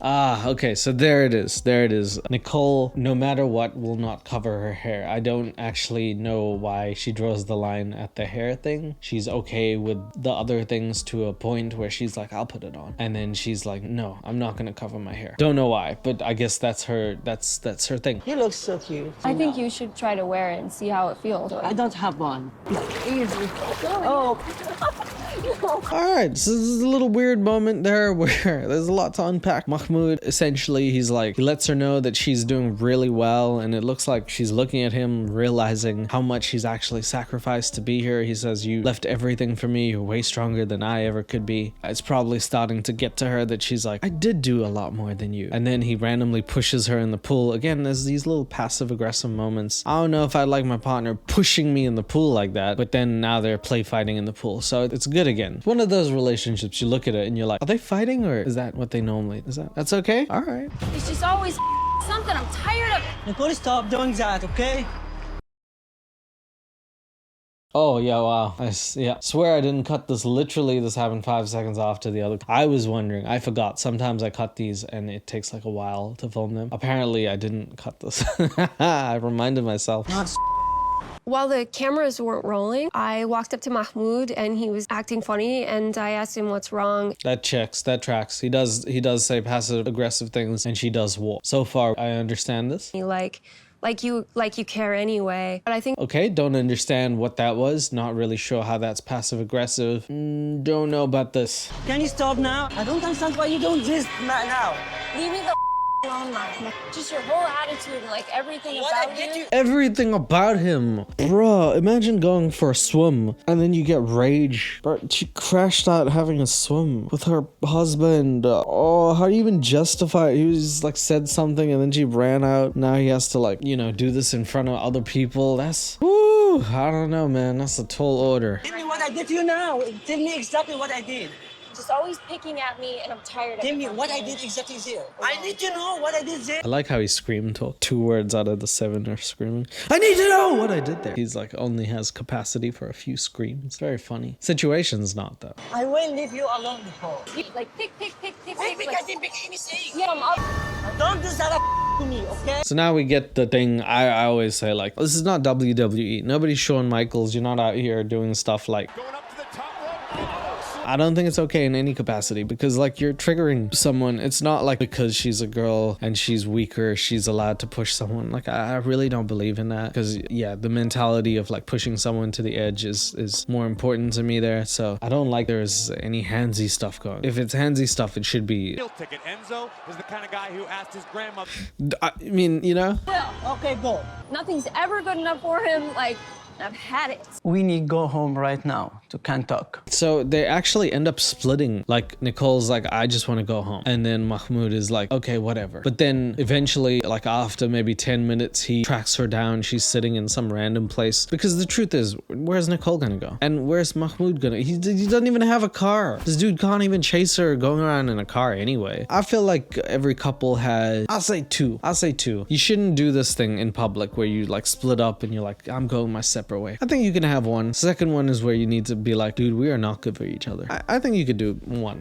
Ah, okay, so there it is. There it is. Nicole, no matter what, will not cover her hair. I don't actually know why she draws the line at the hair thing. She's okay with the other things to a point where she's like, I'll put it on. And then she's like, no, I'm not gonna cover my hair. Don't know why, but I guess that's her thing. You look so cute. I think you should try to wear it and see how it feels. I don't have one. Easy. Oh. All right, so this is a little weird moment there where there's a lot to unpack. Mahmoud, essentially, he lets her know that she's doing really well, and it looks like she's looking at him, realizing how much he's actually sacrificed to be here. He says, you left everything for me, you're way stronger than I ever could be. It's probably starting to get to her that she's like, I did do a lot more than you. And then he randomly pushes her in the pool. Again, there's these little passive aggressive moments. I don't know if I'd like my partner pushing me in the pool like that, but then now they're play fighting in the pool, so it's good again. It's one of those relationships you look at it and you're like, are they fighting, or is that what they normally that's okay? All right. It's just always something. I'm tired of it. Nicole, stop doing that, okay? Oh yeah, wow. Yeah, swear I didn't cut this. Literally, this happened 5 seconds after the other. I was wondering, I forgot. Sometimes I cut these and it takes like a while to film them. Apparently I didn't cut this. I reminded myself. While the cameras weren't rolling, I walked up to Mahmoud and he was acting funny, and I asked him what's wrong. That checks, that tracks. He does say passive aggressive things, and she does walk. So far, I understand this. He like you care anyway. But I think okay, don't understand what that was. Not really sure how that's passive aggressive. Don't know about this. Can you stop now? I don't understand why you don't this now. Leave me the alone, Mom. Just your whole attitude and like everything about you. Everything about him. Bruh, imagine going for a swim and then you get rage. But she crashed out having a swim with her husband. Oh, how do you even justify it? He was like said something and then she ran out. Now he has to like, you know, do this in front of other people. That's, woo, I don't know, man. That's a tall order. Tell me what I did to you now. Tell me exactly what I did. Just always picking at me, and I'm tired of it. Tell me what I did exactly there. I need to know what I did there. I like how he screamed. 2 words out of the 7 are screaming. I need to know what I did there. He's like only has capacity for a few screams. Very funny. Situation's not though. I will leave you alone, Nicole. Like pick. I didn't pick anything. Yeah, I'm up. Don't do that to me, okay? So now we get the thing I always say, like, this is not WWE. Nobody's Shawn Michaels. You're not out here doing stuff like... I don't think it's okay in any capacity, because like you're triggering someone. It's not like because she's a girl and she's weaker, she's allowed to push someone. Like I really don't believe in that, because yeah, the mentality of like pushing someone to the edge is more important to me there. So I don't like there's any handsy stuff going. If it's handsy stuff, it should be... Ticket. Enzo is the kind of guy who asked his grandmother. I mean, you know? Okay, go. Nothing's ever good enough for him. Like, I've had it. We need to go home right now to can't talk. So they actually end up splitting. Like Nicole's like, I just want to go home. And then Mahmoud is like, okay, whatever. But then eventually, like after maybe 10 minutes, he tracks her down. She's sitting in some random place. Because the truth is, where's Nicole gonna go? And where's Mahmoud gonna? He doesn't even have a car. This dude can't even chase her going around in a car anyway. I feel like every couple has, I'll say two. You shouldn't do this thing in public where you like split up and you're like, I'm going my separate way. I think you can have one. Second one is where you need to be like, dude, we are not good for each other. I think you could do one.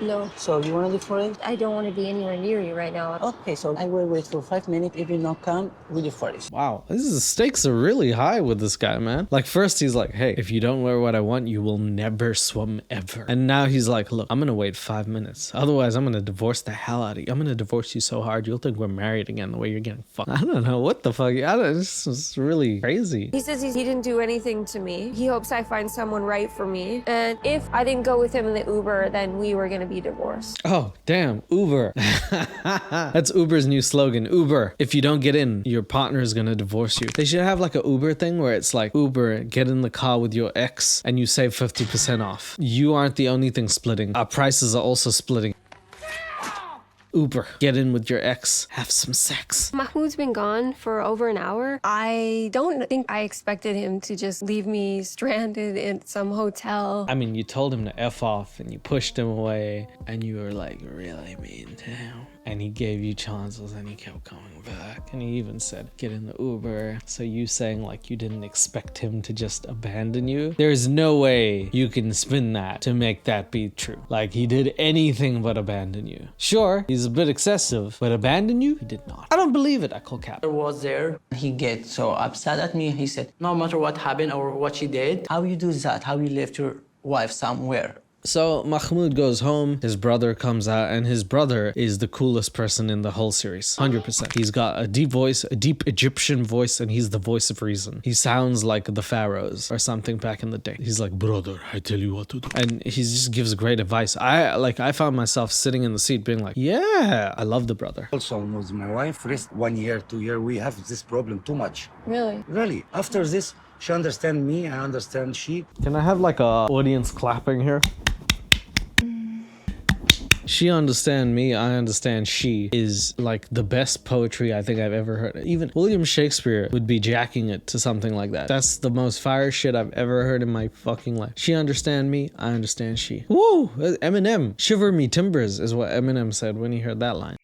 No. So you want to be friends? I don't want to be anywhere near you right now. Okay, so I will wait for 5 minutes. If you not come, we'll do first. Wow, the stakes are really high with this guy, man. Like first he's like, hey, if you don't wear what I want, you will never swim ever. And now he's like, look, I'm gonna wait 5 minutes. Otherwise, I'm gonna divorce the hell out of you. I'm gonna divorce you so hard, you'll think we're married again the way you're getting fucked. I don't know, what the fuck? This is really crazy. He says he didn't do anything to me. He hopes I find someone right for me. And if I didn't go with him in the Uber, then we were gonna be divorced. Oh, damn, Uber. That's Uber's new slogan, Uber. If you don't get in, your partner is gonna divorce you. They should have like a Uber thing where it's like, Uber, get in the car with your ex and you save 50% off. You aren't the only thing splitting. Our prices are also splitting. Uber. Get in with your ex. Have some sex. Mahmoud's been gone for over an hour. I don't think I expected him to just leave me stranded in some hotel. I mean, you told him to F off and you pushed him away and you were like really mean to him. And he gave you chances and he kept coming back. And he even said, get in the Uber. So you saying like you didn't expect him to just abandon you? There's no way you can spin that to make that be true. Like he did anything but abandon you. Sure, he's a bit excessive, but abandon you? He did not. I don't believe it. I call cap. I was there. He get so upset at me. He said, no matter what happened or what she did, how you do that? How you left your wife somewhere? So Mahmoud goes home, his brother comes out, and his brother is the coolest person in the whole series. 100%. He's got a deep voice, a deep Egyptian voice, and he's the voice of reason. He sounds like the pharaohs or something back in the day. He's like, brother, I tell you what to do. And he just gives great advice. I found myself sitting in the seat being like, yeah, I love the brother. Also with my wife, first 1 year, 2 year, we have this problem too much. Really? Really. After this, she understand me, I understand she. Can I have like a audience clapping here? She understand me, I understand she is like the best poetry I think I've ever heard. Even William Shakespeare would be jacking it to something like that. That's the most fire shit I've ever heard in my fucking life. She understand me, I understand she. Woo! Eminem. Shiver me timbers is what Eminem said when he heard that line.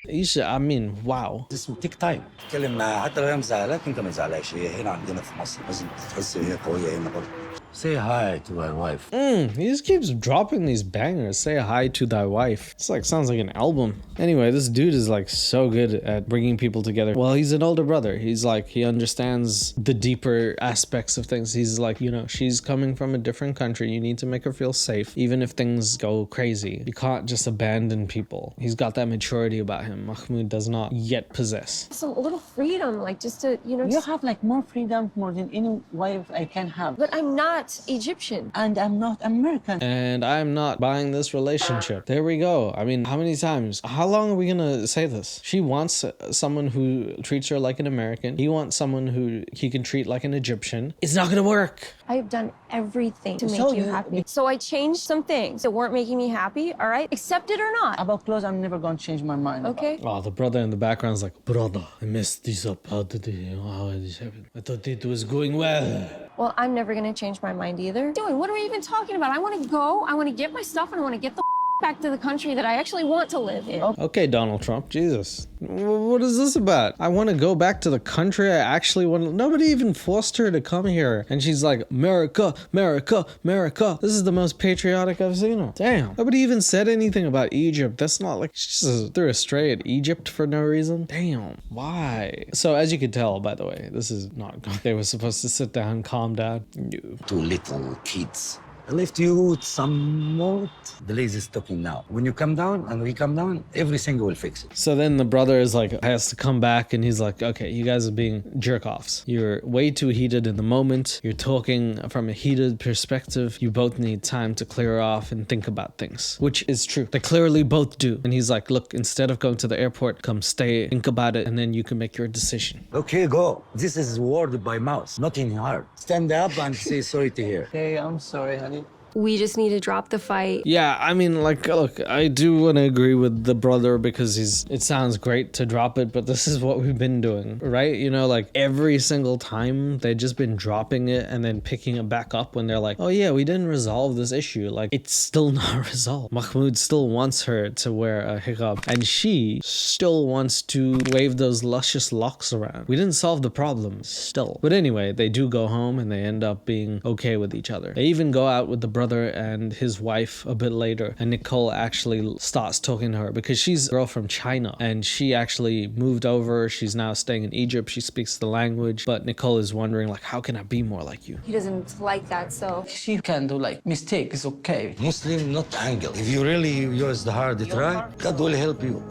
I mean, wow. This will take time. تتكلم معها حتى لو هي مزعلاك انت ما تزعلهاش هي هنا عندنا في مصر لازم تحس هي قوية هنا برضه. Say hi to my wife. He just keeps dropping these bangers. Say hi to thy wife. It's like, sounds like an album. Anyway, this dude is like so good at bringing people together. Well, he's an older brother. He's like, he understands the deeper aspects of things. He's like, you know, she's coming from a different country. You need to make her feel safe, even if things go crazy. You can't just abandon people. He's got that maturity about him. Mahmoud does not yet possess. Some little freedom, like just to, you know. You have like more freedom more than any wife I can have. But I'm not Egyptian. And I'm not American. And I'm not buying this relationship. There we go. I mean, how many times? How long are we gonna say this? She wants someone who treats her like an American. He wants someone who he can treat like an Egyptian. It's not gonna work. I've done everything to make you happy. So I changed some things that weren't making me happy, all right? Accept it or not. About clothes, I'm never gonna change my mind. Okay. Oh, the brother in the background is like, brother, I messed this up. How did this happen? I thought it was going well. Well, I'm never gonna change my mind either. Dude, what are we even talking about? I wanna go, I wanna get my stuff, and I wanna get the back to the country that I actually want to live in. Okay, Donald Trump, Jesus. What is this about? I want to go back to the country I actually want to... Nobody even forced her to come here. And she's like, America, America, America. This is the most patriotic I've seen her. Damn. Nobody even said anything about Egypt. That's not like... She just threw a stray at Egypt for no reason. Damn. Why? So as you can tell, by the way, this is not... They were supposed to sit down, calm down. No. Two little kids. I left you somewhat. The lazy's talking now. When you come down and we come down, everything will fix it. So then the brother is like, has to come back and he's like, okay, you guys are being jerk-offs. You're way too heated in the moment. You're talking from a heated perspective. You both need time to clear off and think about things, which is true. They clearly both do. And he's like, look, instead of going to the airport, come stay, think about it, and then you can make your decision. Okay, go. This is word by mouth, not in heart. Stand up and say sorry to her. Hey, I'm sorry, honey. We just need to drop the fight. Yeah, I mean, like, look, I do want to agree with the brother because it sounds great to drop it, but this is what we've been doing, right? You know, like every single time they've just been dropping it and then picking it back up when they're like, oh yeah, we didn't resolve this issue. Like, it's still not resolved. Mahmoud still wants her to wear a hijab and she still wants to wave those luscious locks around. We didn't solve the problem still. But anyway, they do go home and they end up being okay with each other. They even go out with the brother and his wife a bit later, and Nicole actually starts talking to her because she's a girl from China and she actually moved over. She's now staying in Egypt. She speaks the language, but Nicole is wondering like, how can I be more like you? He doesn't like that, so she can do like mistakes, okay. Muslim, not angle. If you really use the hard try, God will help you.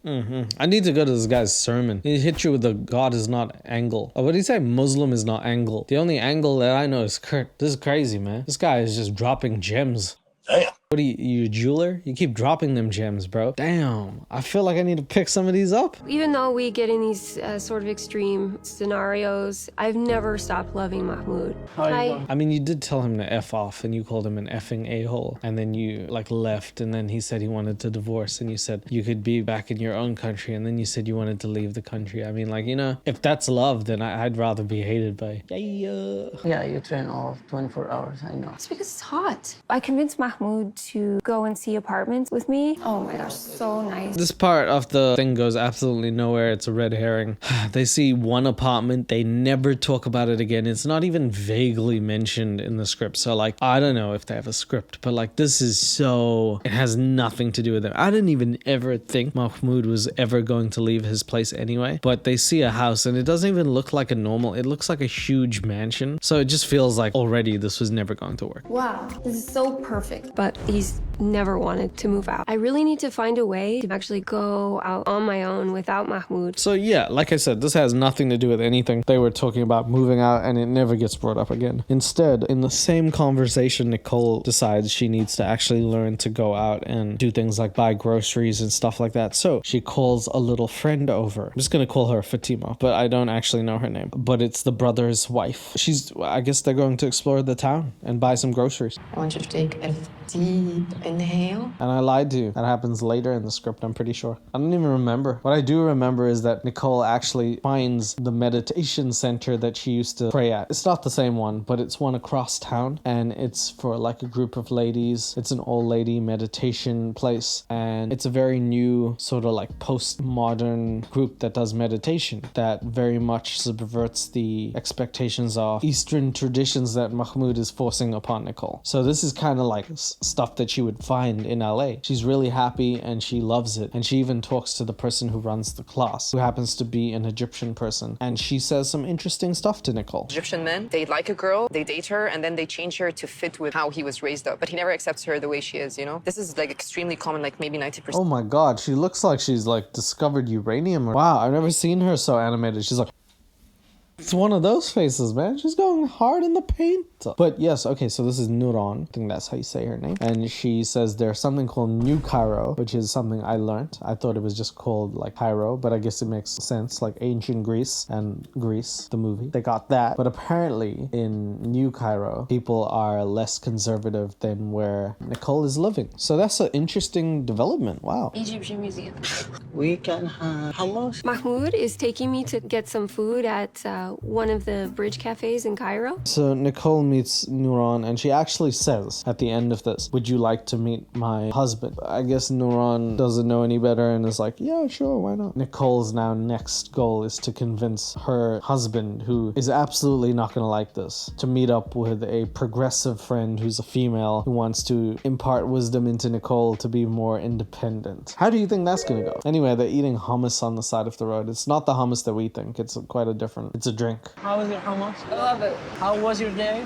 I need to go to this guy's sermon. He hit you with the God is not angle. Oh, what did he say? Muslim is not angle. The only angle that I know is Kurt. This is crazy, man. This guy is just dropping gems. Hey, What are you a jeweler? You keep dropping them gems, bro. Damn, I feel like I need to pick some of these up. Even though we get in these sort of extreme scenarios, I've never stopped loving Mahmoud. Hi. I mean, you did tell him to F off and you called him an effing a-hole. And then you like left and then he said he wanted to divorce and you said you could be back in your own country and then you said you wanted to leave the country. I mean, like, you know, if that's love, then I'd rather be hated by. Yeah, you turn off 24 hours, I know. It's because it's hot. I convinced Mahmoud to go and see apartments with me. Oh my gosh, so nice. This part of the thing goes absolutely nowhere. It's a red herring. They see one apartment. They never talk about it again. It's not even vaguely mentioned in the script. So like, I don't know if they have a script, but like this is so, it has nothing to do with them. I didn't even ever think Mahmoud was ever going to leave his place anyway, but they see a house and it doesn't even look like a normal, it looks like a huge mansion. So it just feels like already this was never going to work. Wow, this is so perfect. But he's never wanted to move out. I really need to find a way to actually go out on my own without Mahmoud. So yeah, like I said, this has nothing to do with anything. They were talking about moving out and it never gets brought up again. Instead, in the same conversation, Nicole decides she needs to actually learn to go out and do things like buy groceries and stuff like that. So she calls a little friend over. I'm just going to call her Fatima, but I don't actually know her name. But it's the brother's wife. I guess they're going to explore the town and buy some groceries. I want you to take a deep inhale. And I lied to you. That happens later in the script, I'm pretty sure. I don't even remember. What I do remember is that Nicole actually finds the meditation center that she used to pray at. It's not the same one, but it's one across town. And it's for like a group of ladies. It's an old lady meditation place. And it's a very new sort of like postmodern group that does meditation that very much subverts the expectations of Eastern traditions that Mahmoud is forcing upon Nicole. So this is kind of like stuff that she would find in LA. She's really happy and she loves it. And she even talks to the person who runs the class, who happens to be an Egyptian person. And she says some interesting stuff to Nicole. Egyptian men, they like a girl, they date her, and then they change her to fit with how he was raised up. But he never accepts her the way she is, you know? This is like extremely common, like maybe 90%. Oh my god, she looks like she's like discovered uranium. Wow, I've never seen her so animated. She's like, it's one of those faces, man. She's going hard in the paint. But yes, okay, so this is Nouran. I think that's how you say her name. And she says there's something called New Cairo, which is something I learned. I thought it was just called like Cairo, but I guess it makes sense, like ancient Greece and Greece, the movie. They got that. But apparently in New Cairo, people are less conservative than where Nicole is living. So that's an interesting development. Wow. Egyptian Museum. We can have hummus. Mahmoud is taking me to get some food at one of the bridge cafes in Cairo. So Nicole meets Nouran and she actually says at the end of this, would you like to meet my husband? I guess Nouran doesn't know any better and is like, yeah, sure, why not? Nicole's now next goal is to convince her husband, who is absolutely not going to like this, to meet up with a progressive friend who's a female who wants to impart wisdom into Nicole to be more independent. How do you think that's going to go? Anyway, they're eating hummus on the side of the road. It's not the hummus that we think. It's quite a different, it's a drink. How was your hummus? I love it. How was your day?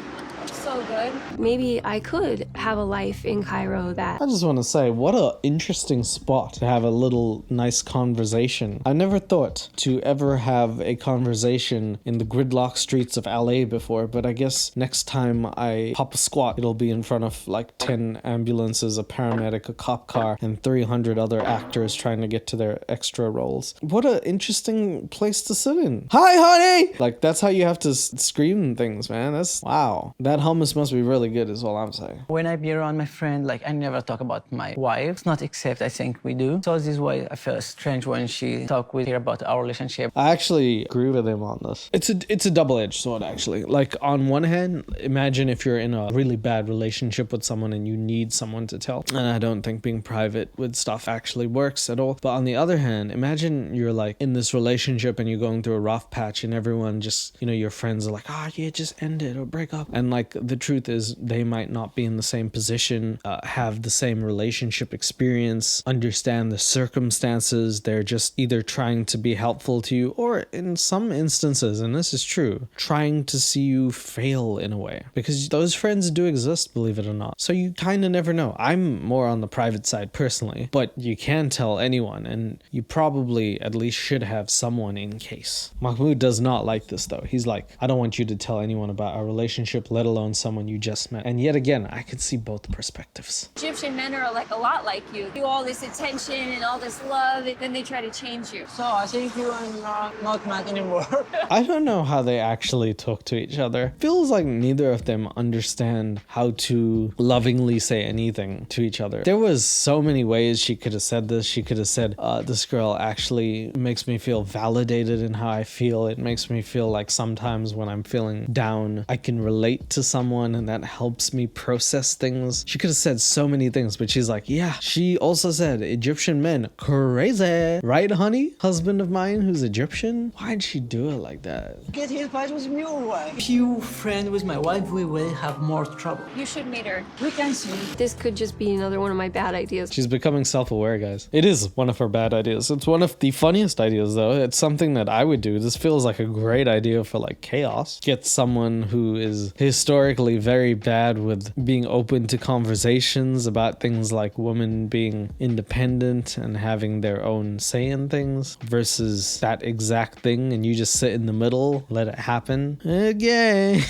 So good. Maybe I could have a life in Cairo that... I just want to say, what an interesting spot to have a little nice conversation. I never thought to ever have a conversation in the gridlock streets of LA before, but I guess next time I pop a squat, it'll be in front of like 10 ambulances, a paramedic, a cop car, and 300 other actors trying to get to their extra roles. What an interesting place to sit in. Hi, honey! Like, that's how you have to scream things, man. That's, wow. That hummus must be really good is all I'm saying. When I be around my friend, like I never talk about my wife. It's not except I think we do. So this is why I feel strange when she talk with her about our relationship. I actually agree with him on this. It's a double-edged sword, actually. Like, on one hand, imagine if you're in a really bad relationship with someone and you need someone to tell. And I don't think being private with stuff actually works at all. But on the other hand, imagine you're like in this relationship and you're going through a rough patch and everyone just, you know, your friends are like, yeah, just end it or break up. And like, the truth is they might not be in the same position, have the same relationship experience, understand the circumstances. They're just either trying to be helpful to you or in some instances, and this is true, trying to see you fail in a way, because those friends do exist, believe it or not. So you kind of never know. I'm more on the private side personally, but you can tell anyone, and you probably at least should have someone in case. Mahmoud does not like this though. He's like, I don't want you to tell anyone about our relationship, let alone someone you just met. And yet again, I could see both perspectives. Egyptian men are like a lot like you. Do all this attention and all this love, and then they try to change you. So I think you are not mad anymore. I don't know how they actually talk to each other. Feels like neither of them understand how to lovingly say anything to each other. There was so many ways she could have said this. She could have said, this girl actually makes me feel validated in how I feel. It makes me feel like sometimes when I'm feeling down, I can relate to someone and that helps me process things. She could have said so many things, but she's like, yeah. She also said, Egyptian men, crazy. Right, honey? Husband of mine who's Egyptian? Why'd she do it like that? Get his fight with me or what? If you friend with my wife, we will have more trouble. You should meet her. We can see. This could just be another one of my bad ideas. She's becoming self-aware, guys. It is one of her bad ideas. It's one of the funniest ideas, though. It's something that I would do. This feels like a great idea for like chaos. Get someone who is historically very bad with being open to conversations about things like women being independent and having their own say in things versus that exact thing, and you just sit in the middle, let it happen. Okay.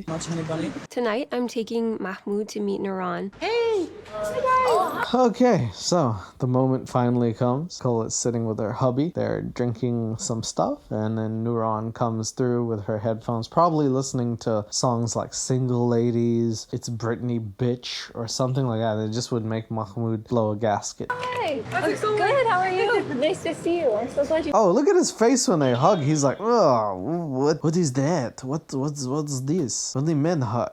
Much anybody? Tonight, I'm taking Mahmoud to meet Nouran. Hey! Okay, so the moment finally comes. Nicole is sitting with her hubby. They're drinking some stuff, and then Nouran comes through with her headphones, probably listening to songs like Single Ladies, It's Britney Bitch, or something like that. It just would make Mahmoud blow a gasket. Hey! Good, how are you? Nice to see you. I'm so glad you... Oh, look at his face when they hug. He's like, oh, what is that? What's this? Only men hug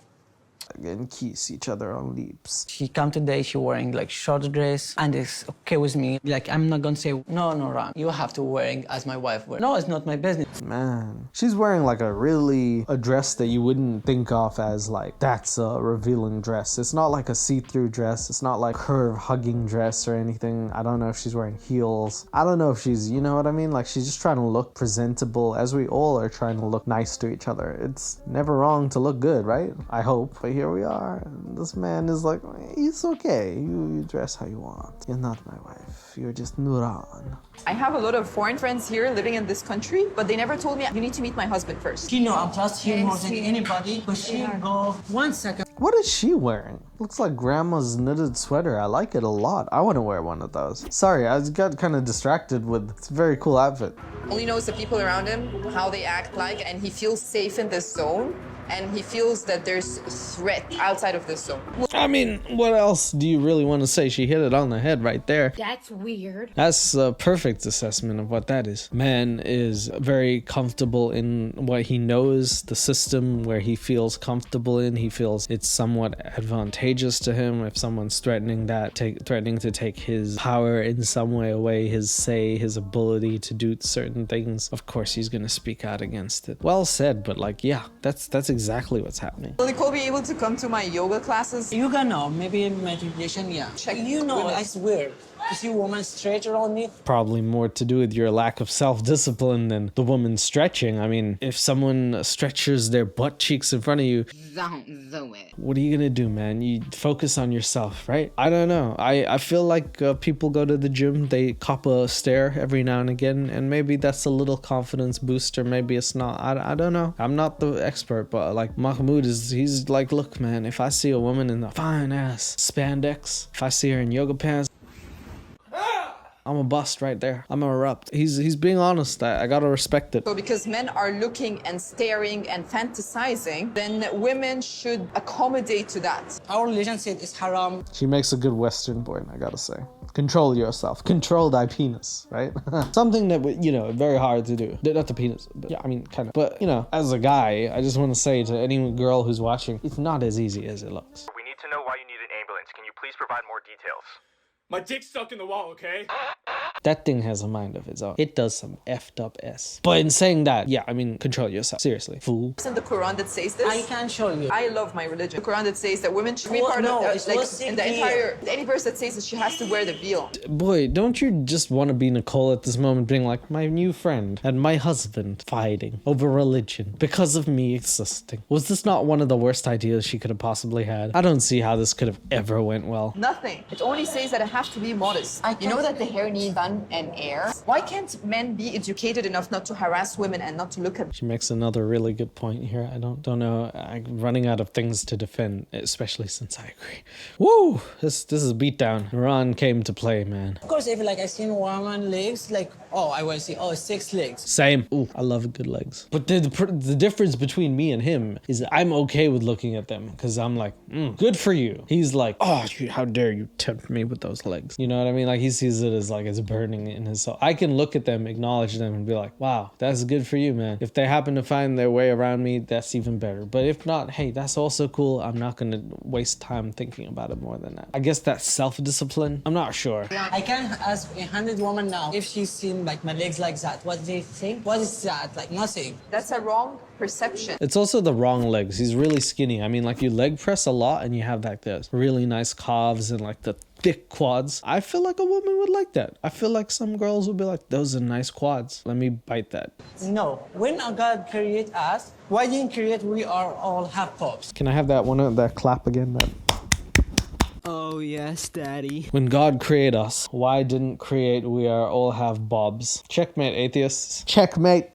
and kiss each other on lips. She come today, she wearing like short dress, and it's okay with me. Like, I'm not gonna say, no, Nouran, you have to wearing as my wife wear. No, it's not my business. Man, she's wearing like a dress that you wouldn't think of as like, that's a revealing dress. It's not like a see-through dress. It's not like her hugging dress or anything. I don't know if she's wearing heels. I don't know if she's, you know what I mean? Like, she's just trying to look presentable, as we all are trying to look nice to each other. It's never wrong to look good, right? I hope. But here we are. And this man is like, it's okay. You dress how you want. You're not my wife. You're just Nouran. I have a lot of foreign friends here living in this country, but they never told me you need to meet my husband first. She know I trust him more than anybody, but she go 1 second. What is she wearing? Looks like grandma's knitted sweater. I like it a lot. I want to wear one of those. Sorry, I got kind of distracted with, it's a very cool outfit. Only knows the people around him, how they act like, and he feels safe in this zone. And he feels that there's threat outside of this zone. I mean, what else do you really want to say? She hit it on the head right there. That's weird. That's a perfect assessment of what that is. Man is very comfortable in what he knows, the system where he feels comfortable in. He feels it's somewhat advantageous to him if someone's threatening to take his power in some way away, his say, his ability to do certain things. Of course, he's gonna speak out against it. Well said, but like, yeah, that's exactly what's happening. Will Nicole be able to come to my yoga classes? Yoga, no. Maybe meditation, yeah. Check. You know, it's weird to see a woman stretch around me. Probably more to do with your lack of self-discipline than the woman stretching. I mean, if someone stretches their butt cheeks in front of you, what are you gonna do, man? You focus on yourself, right? I don't know. I feel like people go to the gym, they cop a stare every now and again, and maybe that's a little confidence booster. Maybe it's not. I don't know. I'm not the expert, but like Mahmoud he's like, look, man, if I see a woman in the fine ass spandex, if I see her in yoga pants, I'm a bust right there. I'm a erupt. He's being honest. I gotta respect it. So because men are looking and staring and fantasizing, then women should accommodate to that. Our religion said it's haram. She makes a good Western point, I gotta say. Control yourself. Control thy penis, right? Something that, you know, very hard to do. Not the penis, but yeah, I mean, kind of. But, you know, as a guy, I just want to say to any girl who's watching, it's not as easy as it looks. We need to know why you need an ambulance. Can you please provide more details? My dick's stuck in the wall, okay? That thing has a mind of its own. It does some effed up S. But in saying that, yeah, I mean, control yourself. Seriously, fool. It's in the Quran that says this. I can show you. I love my religion. The Quran that says that women should be part of, like, in the entire, any verse that says that she has to wear the veil. Boy, don't you just want to be Nicole at this moment, being like, my new friend and my husband fighting over religion because of me existing? Was this not one of the worst ideas she could have possibly had? I don't see how this could have ever went well. Nothing. It only says that I have to be modest. You know that the hair needs fun and air. Why can't men be educated enough not to harass women and not to look at She makes another really good point here. I don't know. I'm running out of things to defend, especially since I agree. Woo! This is beatdown. Nouran came to play, man. Of course, if like I seen woman legs, like, oh, I will see, oh, 6 legs. Same. Ooh, I love good legs. But the difference between me and him is that I'm okay with looking at them because I'm like, good for you. He's like, oh, how dare you tempt me with those legs? You know what I mean? Like he sees it as like it's burning in his soul. I can look at them, acknowledge them, and be like, wow, that's good for you, man. If they happen to find their way around me, that's even better. But if not, hey, that's also cool. I'm not gonna waste time thinking about it more than that. I guess that's self-discipline. I'm not sure. I can ask 100 women now if she's seen like my legs like that. What do they think? What is that? Like nothing. That's a wrong perception. It's also the wrong legs. He's really skinny. I mean, like you leg press a lot and you have like those really nice calves and like the thick quads. I feel like a woman would like that. I feel like some girls would be like, those are nice quads. Let me bite that. No. When God create us, why didn't create we are all half pops? Can I have that one, that clap again? That. Oh yes, daddy. When God created us, why didn't create we are all have bobs? Checkmate, atheists. Checkmate.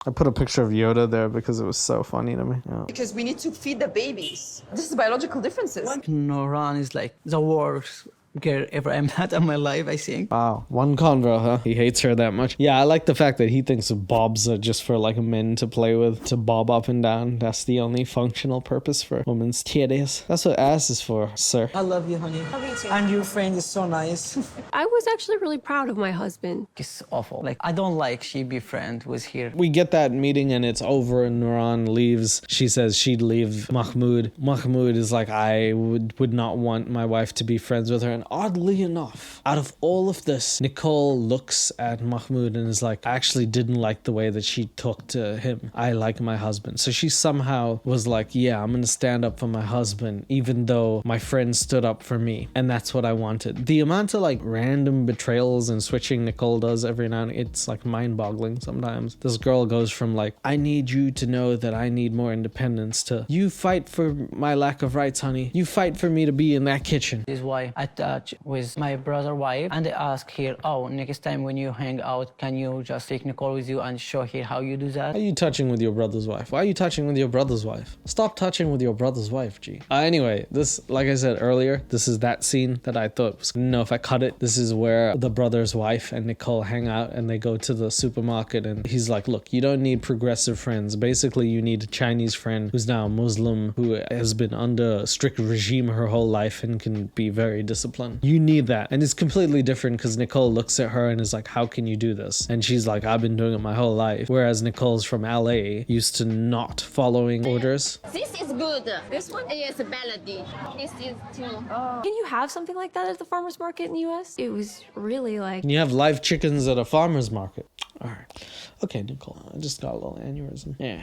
I put a picture of Yoda there because it was so funny to me. Yeah. Because we need to feed the babies. This is biological differences. Nouran is like the worst girl ever I met in my life, I think. Wow, one convo, huh? He hates her that much. Yeah, I like the fact that he thinks bobs are just for like men to play with, to bob up and down. That's the only functional purpose for women's titties. That's what ass is for, sir. I love you, honey. Love you too. And your friend is so nice. I was actually really proud of my husband. It's awful. Like, I don't like she be friend with here. We get that meeting and it's over and Nouran leaves. She says she'd leave Mahmoud. Mahmoud is like, I would not want my wife to be friends with her. And oddly enough, out of all of this, Nicole looks at Mahmoud and is like, I actually didn't like the way that she talked to him. I like my husband. So she somehow was like, yeah, I'm gonna stand up for my husband, even though my friend stood up for me. And that's what I wanted. The amount of like random betrayals and switching Nicole does every now and then, it's like mind-boggling sometimes. This girl goes from like, I need you to know that I need more independence to, you fight for my lack of rights, honey. You fight for me to be in that kitchen. This is why I touch with my brother wife and I ask her, oh, next time when you hang out, can you just take Nicole with you and show her how you do that? Why are you touching with your brother's wife? Why are you touching with your brother's wife? Stop touching with your brother's wife, G. Anyway, this, like I said earlier, this is that scene that I thought was, no, if I cut it, this is where the brother's wife and Nicole hang out and they go to the supermarket and he's like, look, you don't need progressive friends. Basically, you need a Chinese friend who's now a Muslim, who has been under a strict regime her whole life and can be very disciplined. You need that. And it's completely different because Nicole looks at her and is like, how can you do this? And she's like, I've been doing it my whole life. Whereas Nicole's from LA, used to not following orders. This is good. This one is melody. This is too. Can you have something like that at the farmer's market in the US? It was really like... And you have live chickens at a farmer's market. All right. Okay, Nicole, I just got a little aneurysm. Yeah.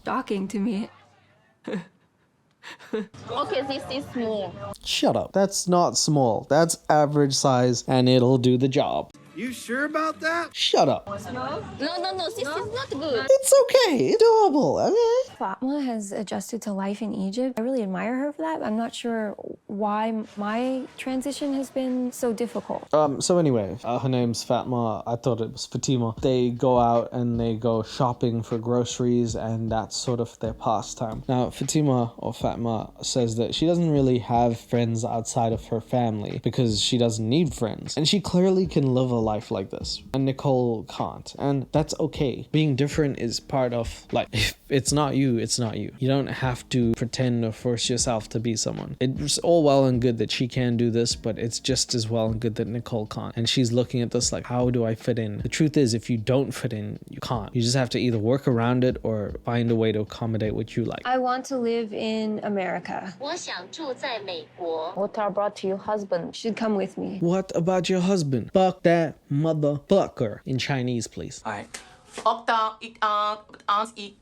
Shocking to me. Okay, this is small. Shut up. That's not small. That's average size and it'll do the job. You sure about that? Shut up. No, this is not good. It's okay. It's doable. Okay. Fatma has adjusted to life in Egypt. I really admire her for that. I'm not sure why my transition has been so difficult. So anyway, her name's Fatma. I thought it was Fatima. They go out and they go shopping for groceries and that's sort of their pastime. Now, Fatima or Fatma says that she doesn't really have friends outside of her family because she doesn't need friends. And she clearly can live a life like this. And Nicole can't. And that's okay. Being different is part of life. If it's not you, it's not you. You don't have to pretend or force yourself to be someone. It's all well and good that she can do this, but it's just as well and good that Nicole can't. And she's looking at this like, how do I fit in? The truth is, if you don't fit in, you can't. You just have to either work around it or find a way to accommodate what you like. I want to live in America. 我想住在美国. What about your husband? Should come with me. What about your husband? Fuck that motherfucker. In Chinese, please. Alright.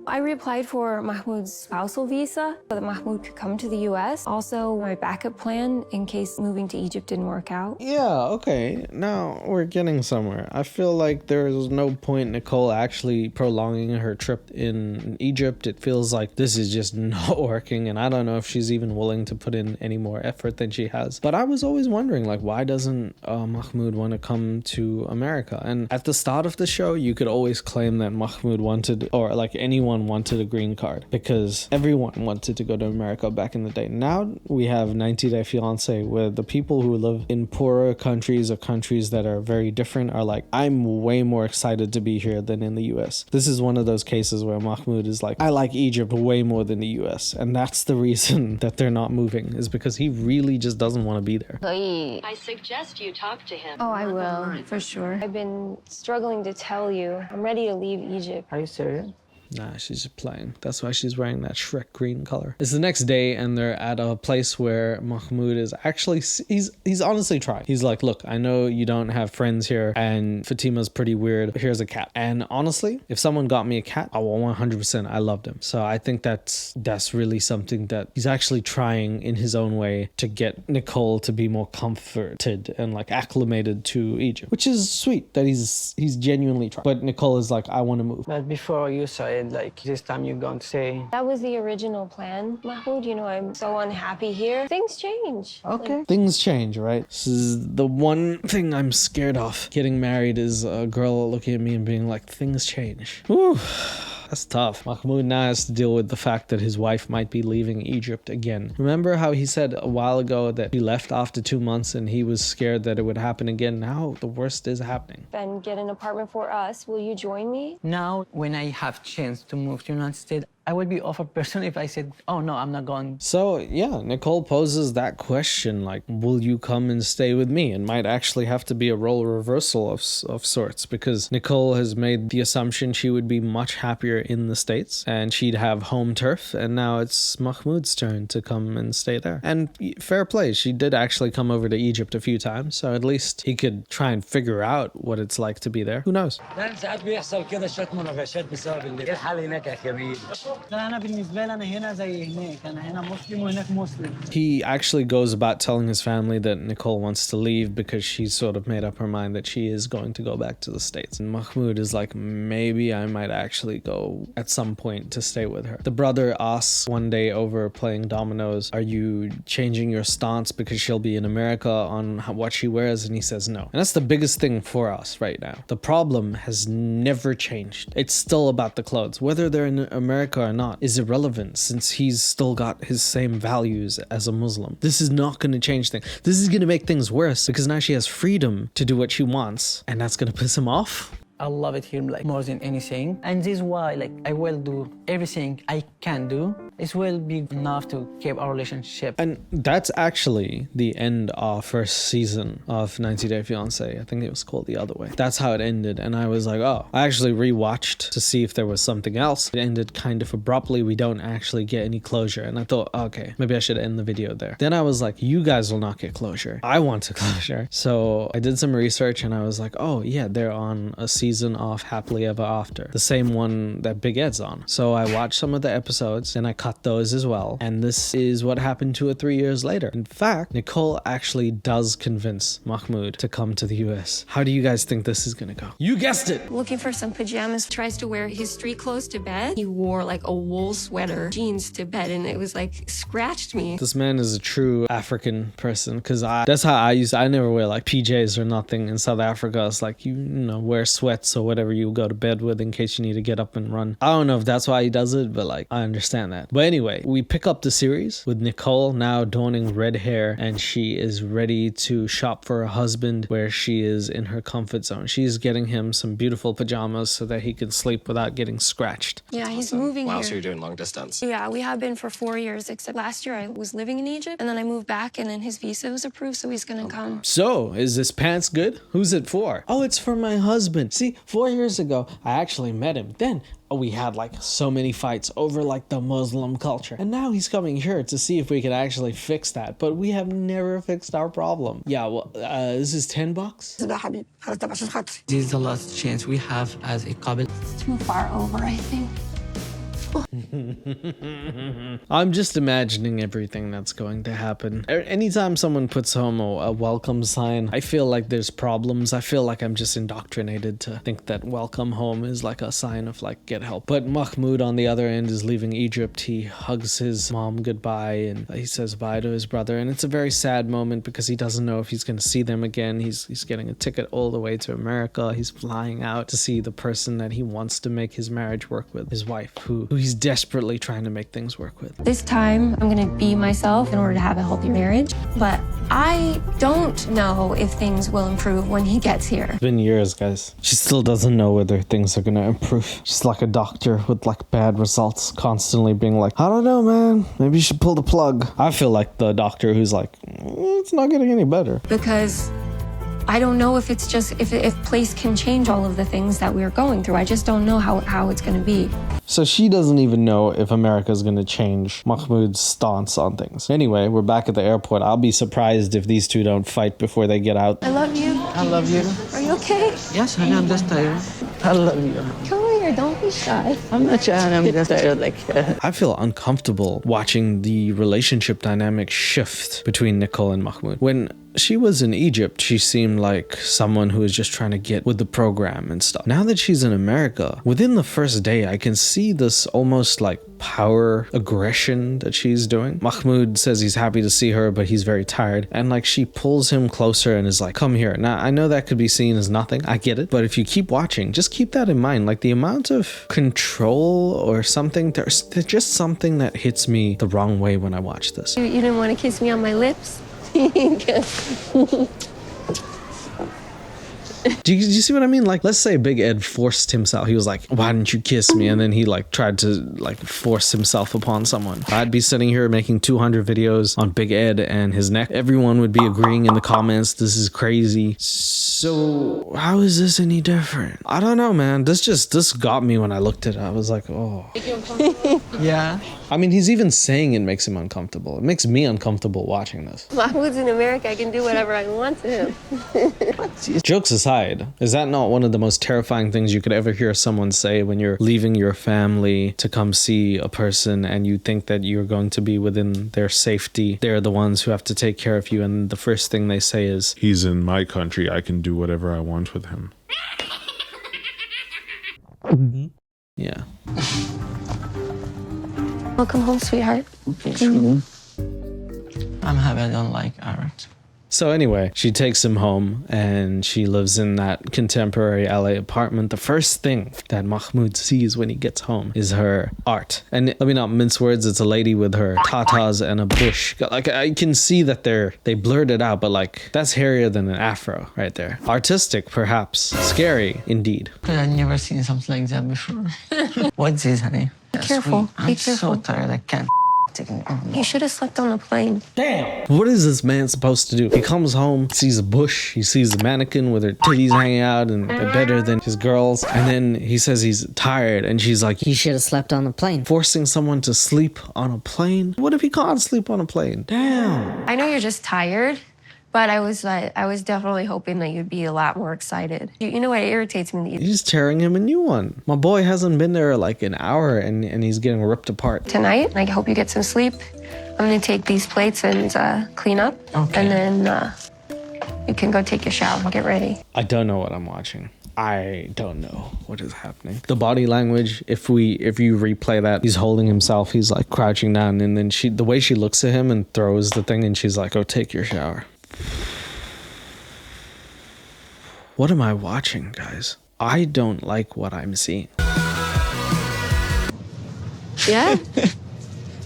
I reapplied for Mahmoud's spousal visa so that Mahmoud could come to the US. Also, my backup plan in case moving to Egypt didn't work out. Yeah, okay. Now we're getting somewhere. I feel like there is no point Nicole actually prolonging her trip in Egypt. It feels like this is just not working, and I don't know if she's even willing to put in any more effort than she has. But I was always wondering, like, why doesn't Mahmoud want to come to America? And at the start of the show, you could always claim that Mahmoud wanted, or like anyone wanted a green card, because everyone wanted to go to America back in the day. Now we have 90 Day Fiance, where the people who live in poorer countries or countries that are very different are like, I'm way more excited to be here than in the US. This is one of those cases where Mahmoud is like, I like Egypt way more than the US. And that's the reason that they're not moving, is because he really just doesn't want to be there. I suggest you talk to him. Oh, I will, for sure. I've been struggling to tell you. I'm ready to leave Egypt. Are you serious? Nah, she's just playing. That's why she's wearing that Shrek green color. It's the next day and they're at a place where Mahmoud is actually, he's honestly trying. He's like, look, I know you don't have friends here and Fatima's pretty weird. Here's a cat. And honestly, if someone got me a cat, I will 100%, I loved him. So I think that's really something that he's actually trying in his own way to get Nicole to be more comforted and like acclimated to Egypt, which is sweet that he's genuinely trying. But Nicole is like, I want to move. But before you said, like, this time you're going to say... That was the original plan, Mahmoud. You know, I'm so unhappy here. Things change. Okay. Things change, right? This is the one thing I'm scared of. Getting married is a girl looking at me and being like, things change. Whew. That's tough. Mahmoud now has to deal with the fact that his wife might be leaving Egypt again. Remember how he said a while ago that he left after 2 months and he was scared that it would happen again? Now the worst is happening. Then get an apartment for us. Will you join me? Now, when I have chance to move to the United States, I would be off a person if I said, oh no, I'm not going. So yeah, Nicole poses that question, like, will you come and stay with me? And might actually have to be a role reversal of sorts, because Nicole has made the assumption she would be much happier in the States and she'd have home turf, and now it's Mahmoud's turn to come and stay there. And fair play, she did actually come over to Egypt a few times, so at least he could try and figure out what it's like to be there. Who knows? He actually goes about telling his family that Nicole wants to leave because she's sort of made up her mind that she is going to go back to the States. And Mahmoud is like, maybe I might actually go at some point to stay with her. The brother asks one day over playing dominoes, are you changing your stance because she'll be in America on what she wears? And he says no. And that's the biggest thing for us right now. The problem has never changed. It's still about the clothes. Whether they're in America or not is irrelevant, since he's still got his same values as a Muslim. This is not going to change things. This is going to make things worse, because now she has freedom to do what she wants, and that's going to piss him off. I love it here like more than anything, and this is why like I will do everything I can do. It will be enough to keep our relationship. And that's actually the end of first season of 90 Day Fiance. I think it was called The Other Way. That's how it ended, and I was like, oh. I actually rewatched to see if there was something else. It ended kind of abruptly. We don't actually get any closure, and I thought, okay, maybe I should end the video there. Then I was like, you guys will not get closure. I want a closure. So I did some research and I was like, oh yeah, they're on a season of Happily Ever After, the same one that Big Ed's on. So I watched some of the episodes and I cut those as well, and this is what happened 2 or 3 years later. In fact, Nicole actually does convince Mahmoud to come to the US. How do you guys think this is gonna go? You guessed it! Looking for some pajamas, tries to wear his street clothes to bed. He wore like a wool sweater, jeans to bed, and it was like scratched me. This man is a true African person, because that's how I never wear like PJs or nothing in South Africa. It's like, you know, wear sweats or whatever you go to bed with in case you need to get up and run. I don't know if that's why he does it, but like, I understand that. But anyway, we pick up the series with Nicole now donning red hair, and she is ready to shop for a husband where she is in her comfort zone. She's getting him some beautiful pajamas so that he can sleep without getting scratched. Yeah, he's moving Wow, here. so you're doing long distance. Yeah, we have been for 4 years, except last year I was living in Egypt, and then I moved back, and then his visa was approved, so he's gonna come. So, is this pants good? Who's it for? Oh, it's for my husband. See, 4 years ago, I actually met him. Then we had like so many fights over like the Muslim culture. And now he's coming here to see if we can actually fix that. But we have never fixed our problem. Yeah, well, this is $10. This is the last chance we have as a couple. It's too far over, I think. I'm just imagining everything that's going to happen. Anytime someone puts home a welcome sign, I feel like there's problems. I feel like I'm just indoctrinated to think that welcome home is like a sign of like get help. But Mahmoud on the other end is leaving Egypt. He hugs his mom goodbye and he says bye to his brother. And it's a very sad moment because he doesn't know if he's going to see them again. He's getting a ticket all the way to America. He's flying out to see the person that he wants to make his marriage work with, his wife, who he's desperately trying to make things work with. This time, I'm gonna be myself in order to have a healthy marriage. But I don't know if things will improve when he gets here. It's been years, guys. She still doesn't know whether things are gonna improve. She's like a doctor with like bad results, constantly being like, I don't know, man. Maybe you should pull the plug. I feel like the doctor who's like, it's not getting any better. Because I don't know if it's just, if place can change all of the things that we're going through. I just don't know how it's gonna be. So she doesn't even know if America's gonna change Mahmoud's stance on things. Anyway, we're back at the airport. I'll be surprised if these two don't fight before they get out. I love you. I love you. Are you okay? Yes, honey, I'm just tired. I love you. Come here, don't be shy. I'm not shy, I'm just tired. I feel uncomfortable watching the relationship dynamic shift between Nicole and Mahmoud. When she was in Egypt, she seemed like someone who was just trying to get with the program and stuff. Now that she's in America, within the first day, I can see this almost like power aggression that she's doing. Mahmoud says he's happy to see her, but he's very tired. And like she pulls him closer and is like, come here. Now, I know that could be seen as nothing. I get it. But if you keep watching, just keep that in mind. Like the amount of control or something, there's just something that hits me the wrong way when I watch this. You didn't want to kiss me on my lips? Do you see what I mean? Like, let's say Big Ed forced himself. He was like, why didn't you kiss me? And then he like tried to like force himself upon someone. I'd be sitting here making 200 videos on Big Ed and his neck. Everyone would be agreeing in the comments. This is crazy. So how is this any different? I don't know, man. This got me when I looked at it. I was like, oh. Yeah. I mean, he's even saying it makes him uncomfortable. It makes me uncomfortable watching this. Mahmoud's in America. I can do whatever I want to him. Jokes aside, is that not one of the most terrifying things you could ever hear someone say when you're leaving your family to come see a person and you think that you're going to be within their safety? They're the ones who have to take care of you, and the first thing they say is, he's in my country. I can do whatever I want with him. Yeah. Welcome home, sweetheart. I'm happy I don't like art. So anyway, she takes him home and she lives in that contemporary LA apartment. The first thing that Mahmoud sees when he gets home is her art. And let me not mince words, it's a lady with her tatas and a bush. Like, I can see that they blurred it out, but like, that's hairier than an afro right there. Artistic, perhaps. Scary, indeed. I've never seen something like that before. What's this, honey? Be careful. I'm Be careful. so tired, I can't take it anymore. You should have slept on the plane. Damn! What is this man supposed to do? He comes home, sees a bush, he sees a mannequin with her titties hanging out and they're better than his girls. And then he says he's tired and she's like, You should have slept on the plane. Forcing someone to sleep on a plane? What if he can't sleep on a plane? Damn! I know you're just tired, but I was definitely hoping that you'd be a lot more excited. You know what irritates me? He's tearing him a new one. My boy hasn't been there like an hour and he's getting ripped apart. Tonight, I hope you get some sleep. I'm gonna take these plates and clean up. Okay. And then you can go take your shower and get ready. I don't know what I'm watching. I don't know what is happening. The body language, if you replay that, he's holding himself, he's like crouching down, and then the way she looks at him and throws the thing and she's like, go take your shower. What am I watching, guys? I don't like what I'm seeing. Yeah?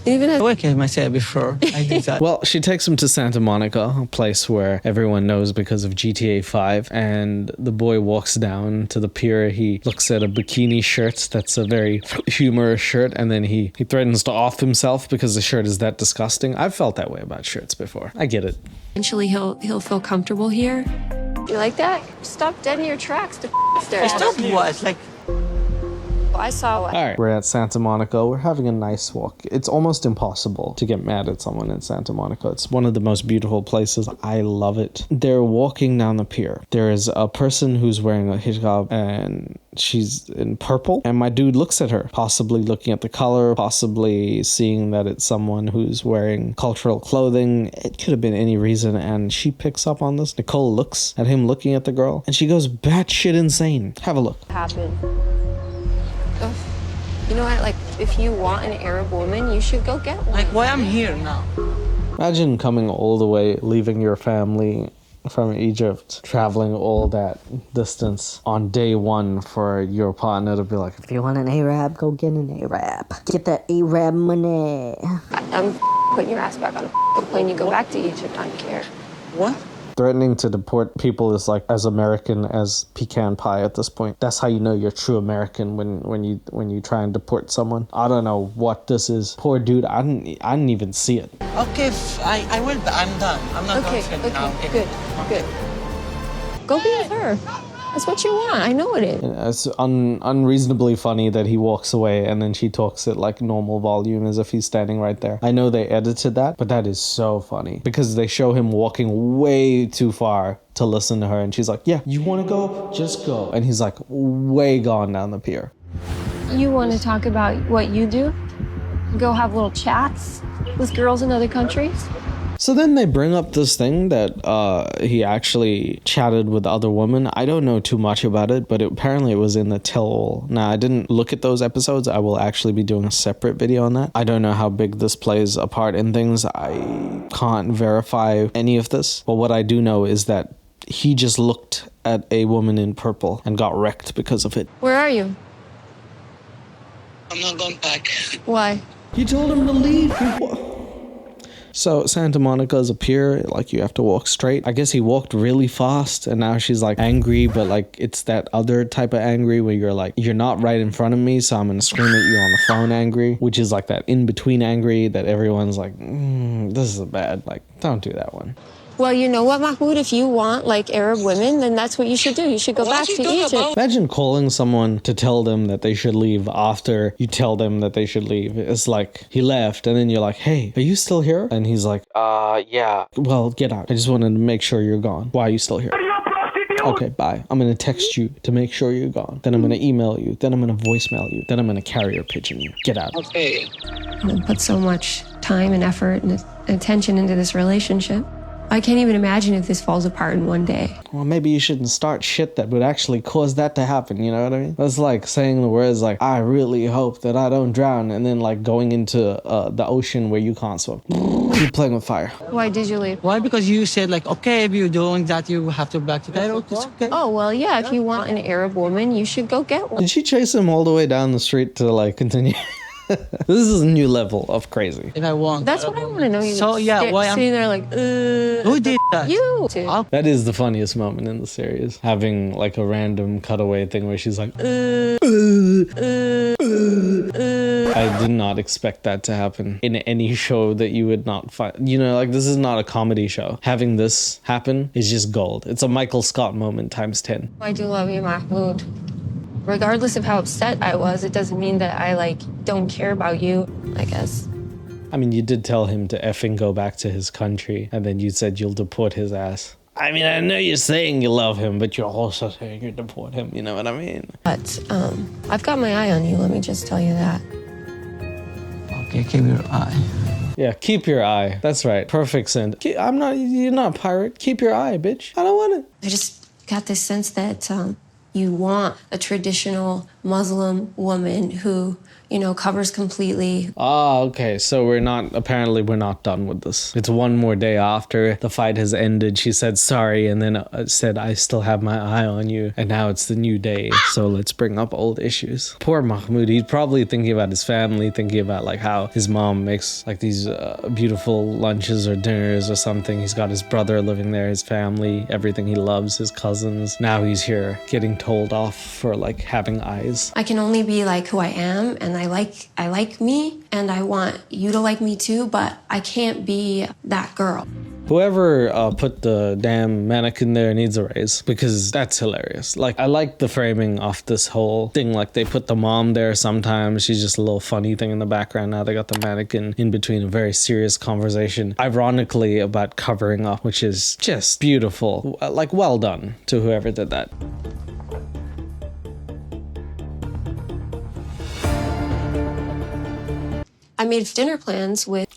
Like I said before, I did that. Well, she takes him to Santa Monica, a place where everyone knows because of GTA 5. And the boy walks down to the pier. He looks at a bikini shirt that's a very humorous shirt. And then he threatens to off himself because the shirt is that disgusting. I've felt that way about shirts before. I get it. Eventually he'll feel comfortable here. You like that? Stop dead in your tracks to Stop what? Like, I saw what. All right, we're at Santa Monica. We're having a nice walk. It's almost impossible to get mad at someone in Santa Monica. It's one of the most beautiful places. I love it. They're walking down the pier. There is a person who's wearing a hijab and she's in purple. And my dude looks at her, possibly looking at the color, possibly seeing that it's someone who's wearing cultural clothing. It could have been any reason. And she picks up on this. Nicole looks at him looking at the girl and she goes batshit insane. Have a look. Happened. You know what? Like, if you want an Arab woman, you should go get one. Like, why I'm here now? Imagine coming all the way, leaving your family from Egypt, traveling all that distance on day one for your partner to be like, if you want an Arab, go get an Arab. Get that Arab money. I'm putting your ass back on a plane. You go back to Egypt. I don't care. What? Threatening to deport people is like as American as pecan pie at this point. That's how you know you're true American when you try and deport someone. I don't know what this is. Poor dude, I didn't even see it. Okay, I will. I'm done. I'm not going to now. Good. Go be with her. That's what you want. I know it is. It's unreasonably funny that he walks away and then she talks at like normal volume as if he's standing right there. I know they edited that, but that is so funny because they show him walking way too far to listen to her and she's like, yeah, you want to go? Just go. And he's like way gone down the pier. You want to talk about what you do? Go have little chats with girls in other countries? So then they bring up this thing that he actually chatted with other women. I don't know too much about it, but apparently it was in the tell-all. Now, I didn't look at those episodes. I will actually be doing a separate video on that. I don't know how big this plays a part in things. I can't verify any of this. But what I do know is that he just looked at a woman in purple and got wrecked because of it. Where are you? I'm not going back. Why? You told him to leave. So Santa Monica is a pier, like you have to walk straight. I guess he walked really fast and now she's like angry, but like it's that other type of angry where you're like, you're not right in front of me, so I'm gonna scream at you on the phone angry, which is like that in-between angry that everyone's like, this is bad. Like, don't do that one. Well, you know what, Mahmoud? If you want, like, Arab women, then that's what you should do. You should go back to Egypt. Imagine calling someone to tell them that they should leave after you tell them that they should leave. It's like, he left, and then you're like, hey, are you still here? And he's like, yeah. Well, get out. I just wanted to make sure you're gone. Why are you still here? Okay, bye. I'm gonna text you to make sure you're gone. Then I'm gonna email you. Then I'm gonna voicemail you. Then I'm gonna carrier pigeon you. Get out. Okay. I put so much time and effort and attention into this relationship. I can't even imagine if this falls apart in one day. Well, maybe you shouldn't start shit that would actually cause that to happen, you know what I mean? That's like saying the words like, I really hope that I don't drown, and then like going into the ocean where you can't swim. Keep playing with fire. Why did you leave? Why? Because you said like, okay, if you're doing that, you have to back to Cairo. It's okay. Oh, well, yeah, if you want an Arab woman, you should go get one. Did she chase him all the way down the street to like continue? This is a new level of crazy. If I want. That's what I want to know. You so yeah, why I'm sitting there like, who did that? You. That is the funniest moment in the series. Having like a random cutaway thing where she's like, I did not expect that to happen in any show that you would not find. You know, like this is not a comedy show. Having this happen is just gold. It's a Michael Scott moment times 10. I do love you, Mahmoud. Regardless of how upset I was, it doesn't mean that I, like, don't care about you, I guess. I mean, you did tell him to effing go back to his country, and then you said you'll deport his ass. I mean, I know you're saying you love him, but you're also saying you deport him, you know what I mean? But, I've got my eye on you, let me just tell you that. Okay, keep your eye. Yeah, keep your eye. That's right. Perfect sense. You're not a pirate. Keep your eye, bitch. I don't want it. I just got this sense that, you want a traditional Muslim woman who, you know, covers completely. Ah, okay. So we're not done with this. It's one more day after the fight has ended. She said sorry and then said, I still have my eye on you. And now it's the new day. So let's bring up old issues. Poor Mahmoud. He's probably thinking about his family, thinking about like how his mom makes like these beautiful lunches or dinners or something. He's got his brother living there, his family, everything he loves, his cousins. Now he's here getting told off for like having eyes. I can only be like who I am, and I like me, and I want you to like me too, but I can't be that girl. Whoever put the damn mannequin there needs a raise, because that's hilarious. Like, I like the framing of this whole thing. Like, they put the mom there sometimes. She's just a little funny thing in the background. Now they got the mannequin in between a very serious conversation, ironically about covering up, which is just beautiful. Like, well done to whoever did that. I made dinner plans with...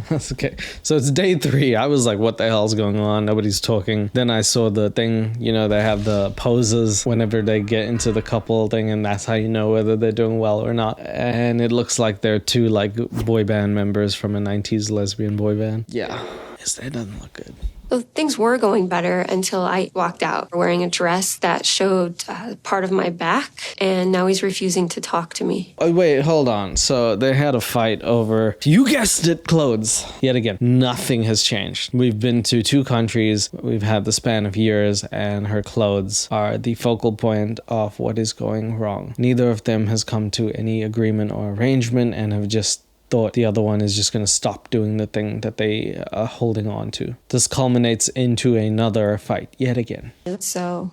That's okay. So it's day 3. I was like, what the hell's going on? Nobody's talking. Then I saw the thing, you know, they have the poses whenever they get into the couple thing, and that's how you know whether they're doing well or not. And it looks like they're 2 like boy band members from a 90s lesbian boy band. Yeah. Yes, that doesn't look good. So things were going better until I walked out wearing a dress that showed part of my back, and now he's refusing to talk to me. Oh, wait, hold on. So they had a fight over, you guessed it, clothes. Yet again, nothing has changed. We've been to 2 countries, we've had the span of years, and her clothes are the focal point of what is going wrong. Neither of them has come to any agreement or arrangement, and have just thought the other one is just going to stop doing the thing that they are holding on to. This culminates into another fight yet again. So,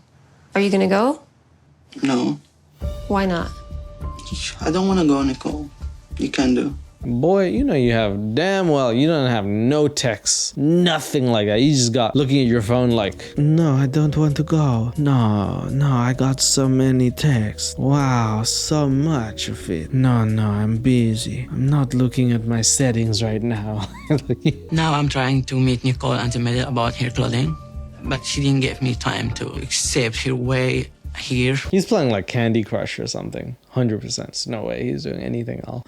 are you going to go? No, Why not? I don't want to go, Nicole. You can do. Boy, you know you have damn well, you don't have no texts, nothing like that. You just got looking at your phone like, no, I don't want to go. No, I got so many texts. Wow, so much of it. No, I'm busy. I'm not looking at my settings right now. Now I'm trying to meet Nicole and to mediate about her clothing, but she didn't give me time to accept her way here. He's playing like Candy Crush or something. 100%. There's no way he's doing anything else.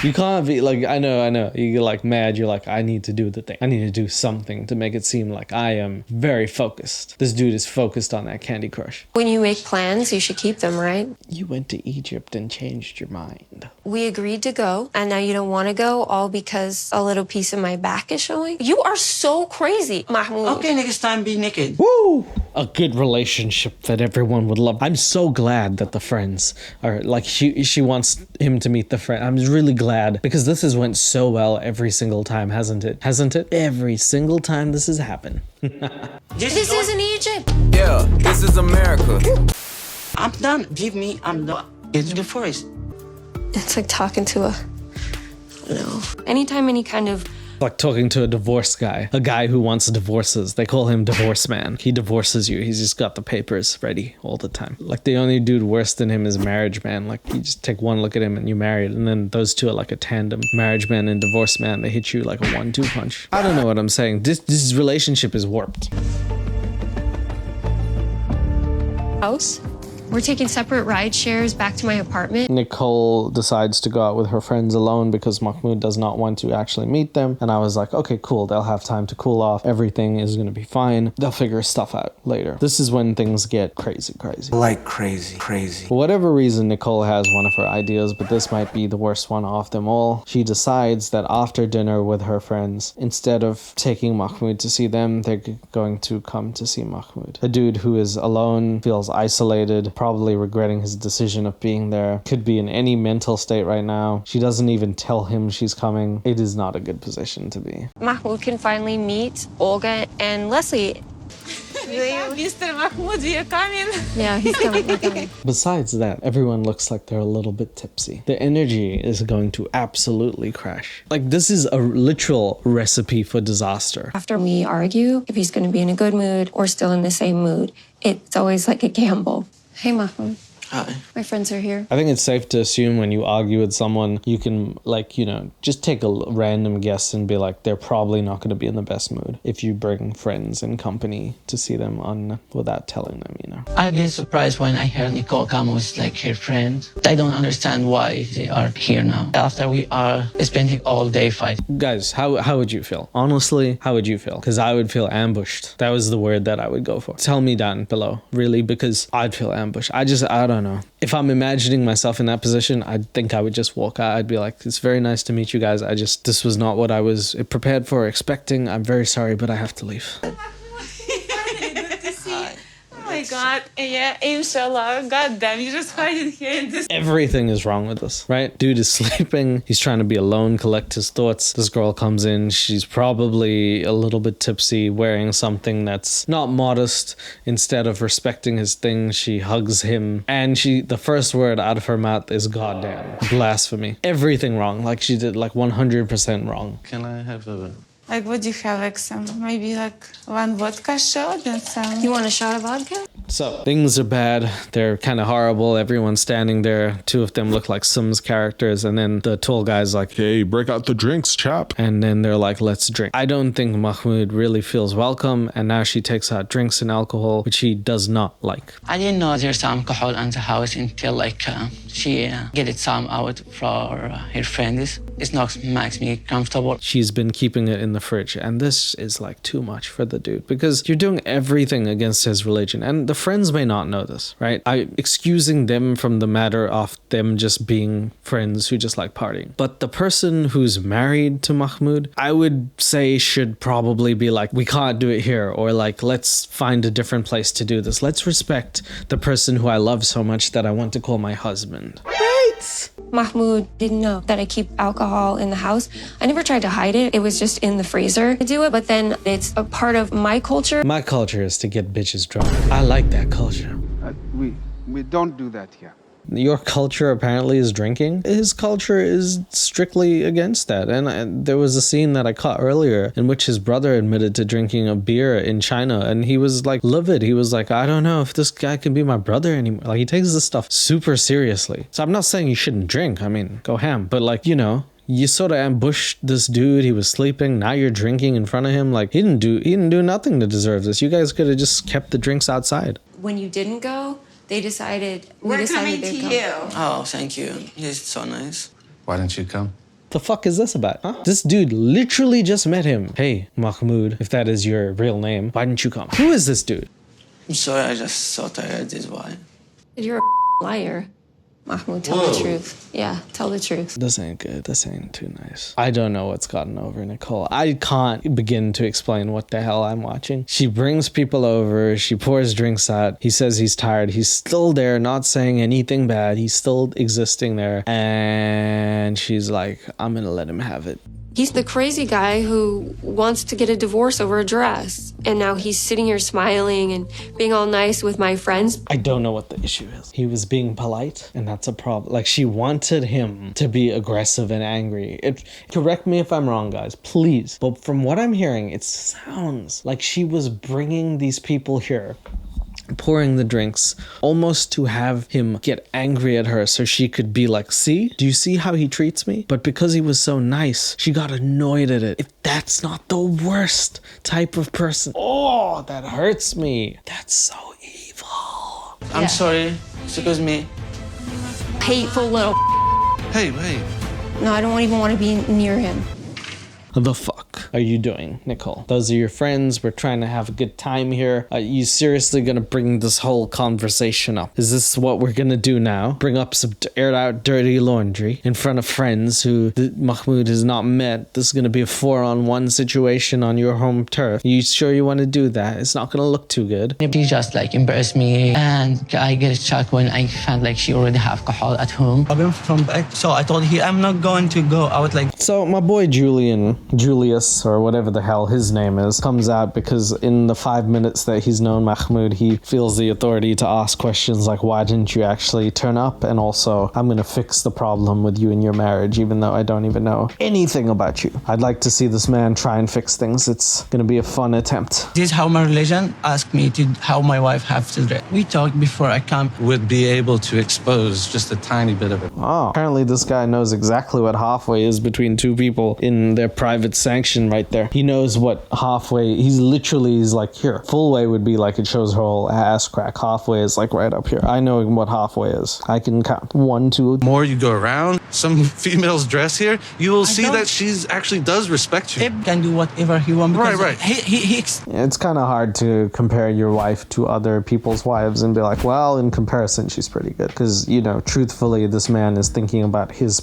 You can't be like, I know. You get like mad. You're like, I need to do the thing. I need to do something to make it seem like I am very focused. This dude is focused on that Candy Crush. When you make plans, you should keep them, right? You went to Egypt and changed your mind. We agreed to go, and now you don't want to go, all because a little piece of my back is showing? You are so crazy, Mahmoud. Okay, next time be naked. Woo! A good relationship that everyone would love. I'm so glad that the friends are like, she wants him to meet the friend. I'm really glad, because this has went so well every single time, hasn't it? Every single time this has happened. This isn't Egypt. Yeah, this is America. I'm done. Leave me. I'm done. Get to the forest. It's like talking to a... No. Anytime any kind of... Like talking to a divorce guy, a guy who wants divorces. They call him divorce man. He divorces you. He's just got the papers ready all the time. Like the only dude worse than him is marriage man. Like you just take one look at him and you married, and then those two are like a tandem. Marriage man and divorce man. They hit you like a 1-2 punch. I don't know what I'm saying. This relationship is warped. House? We're taking separate ride shares back to my apartment. Nicole decides to go out with her friends alone because Mahmoud does not want to actually meet them. And I was like, okay, cool. They'll have time to cool off. Everything is going to be fine. They'll figure stuff out later. This is when things get crazy. Like crazy. For whatever reason, Nicole has one of her ideas, but this might be the worst one of them all. She decides that after dinner with her friends, instead of taking Mahmoud to see them, they're going to come to see Mahmoud. A dude who is alone, feels isolated, probably regretting his decision of being there, could be in any mental state right now. She doesn't even tell him she's coming. It is not a good position to be. Mahmoud can finally meet Olga and Leslie. Mr. Mahmoud, we are coming. Yeah, he's coming. We're coming. Besides that, everyone looks like they're a little bit tipsy. The energy is going to absolutely crash. Like, this is a literal recipe for disaster. After we argue, if he's going to be in a good mood or still in the same mood, it's always like a gamble. Hey, Mahmoud. Hi. My friends are here. I think it's safe to assume when you argue with someone, you can, like, you know, just take a random guess and be like, they're probably not going to be in the best mood if you bring friends and company to see them on without telling them, you know. I get surprised when I hear Nicole come with like her friend. I don't understand why they are here now. After we are spending all day fighting. Guys, how would you feel? Honestly, how would you feel? Because I would feel ambushed. That was the word that I would go for. Tell me down below, really, because I'd feel ambushed. I don't know. If I'm imagining myself in that position, I think I would just walk out. I'd be like, it's very nice to meet you guys. This was not what I was prepared for or expecting. I'm very sorry, but I have to leave. Good to see you. my God. Yeah, inshallah. God damn, you just find it here in this. Everything is wrong with this, right? Dude is sleeping. He's trying to be alone, collect his thoughts. This girl comes in. She's probably a little bit tipsy, wearing something that's not modest. Instead of respecting his thing, she hugs him. And the first word out of her mouth is goddamn. Blasphemy. Everything wrong. Like she did like 100% wrong. Can I have a... Like, would you have like maybe like one vodka shot and some... You want a shot of vodka? So things are bad. They're kind of horrible. Everyone's standing there. Two of them look like Sims characters. And then the tall guy's like, hey, break out the drinks, chap. And then they're like, let's drink. I don't think Mahmoud really feels welcome. And now she takes out drinks and alcohol, which he does not like. I didn't know there's some alcohol in the house until like she get some out for her friends. It's not makes me comfortable. She's been keeping it in the fridge. And this is like too much for the dude because you're doing everything against his religion. And the friends may not know this, right? I'm excusing them from the matter of them just being friends who just like partying. But the person who's married to Mahmoud, I would say should probably be like, we can't do it here. Or like, let's find a different place to do this. Let's respect the person who I love so much that I want to call my husband. Right! Mahmoud didn't know that I keep alcohol in the house. I never tried to hide it. It was just in the freezer to do it, but then it's a part of my culture. My culture is to get bitches drunk. I like that culture. We don't do that here. Your culture apparently is drinking. His culture is strictly against that. And there was a scene that I caught earlier in which his brother admitted to drinking a beer in China. And he was like livid. He was like, I don't know if this guy can be my brother anymore. Like he takes this stuff super seriously. So I'm not saying you shouldn't drink. I mean, go ham. But like, you know, you sort of ambushed this dude. He was sleeping. Now you're drinking in front of him. Like he didn't do nothing to deserve this. You guys could have just kept the drinks outside. When you didn't go, they decided... We're coming to you. Oh, thank you. He's so nice. Why didn't you come? The fuck is this about? Huh? This dude literally just met him. Hey, Mahmoud, if that is your real name, why didn't you come? Who is this dude? I'm sorry, I just so tired. This is why. You're a liar. Mahmoud, tell the truth. Yeah, tell the truth. This ain't good. This ain't too nice. I don't know what's gotten over Nicole. I can't begin to explain what the hell I'm watching. She brings people over. She pours drinks out. He says he's tired. He's still there, not saying anything bad. He's still existing there. And she's like, I'm gonna let him have it. He's the crazy guy who wants to get a divorce over a dress. And now he's sitting here smiling and being all nice with my friends. I don't know what the issue is. He was being polite, and that's a problem. Like, she wanted him to be aggressive and angry. Correct me if I'm wrong, guys, please. But from what I'm hearing, it sounds like she was bringing these people here, pouring the drinks, almost to have him get angry at her so she could be like, see? Do you see how he treats me? But because he was so nice, she got annoyed at it. If that's not the worst type of person, oh, that hurts me. That's so evil. I'm sorry. Excuse me. Hateful little... Hey, wait. No, I don't even want to be near him. The fuck are you doing, Nicole? Those are your friends. We're trying to have a good time here. Are you seriously gonna bring this whole conversation up? Is this what we're gonna do now? Bring up some aired out dirty laundry in front of friends who Mahmoud has not met? This is gonna be a 4-on-1 situation on your home turf. You sure you want to do that? It's not gonna look too good. She just like embarrassed me, and I get a shock when I found like she already have alcohol at home. I've been from back, so I told her I'm not going to go out like. So my boy Julius, or whatever the hell his name is, comes out because in the 5 minutes that he's known Mahmoud, he feels the authority to ask questions like, why didn't you actually turn up? And also, I'm gonna fix the problem with you and your marriage, even though I don't even know anything about you. I'd like to see this man try and fix things. It's gonna be a fun attempt. This is how my religion asked me to how my wife have to dress. We talked before I come. Would be able to expose just a tiny bit of it. Oh, apparently this guy knows exactly what halfway is between two people in their private sanction right there. He knows what halfway, he's like, here, full way would be like it shows her whole ass crack. Halfway is like right up here. I know what halfway is. I can count 1, 2. The more you go around some female's dress here, you will see that she's actually does respect you. He can do whatever he wants. Right. It's kind of hard to compare your wife to other people's wives and be like, well, in comparison, she's pretty good. Because, you know, truthfully, this man is thinking about his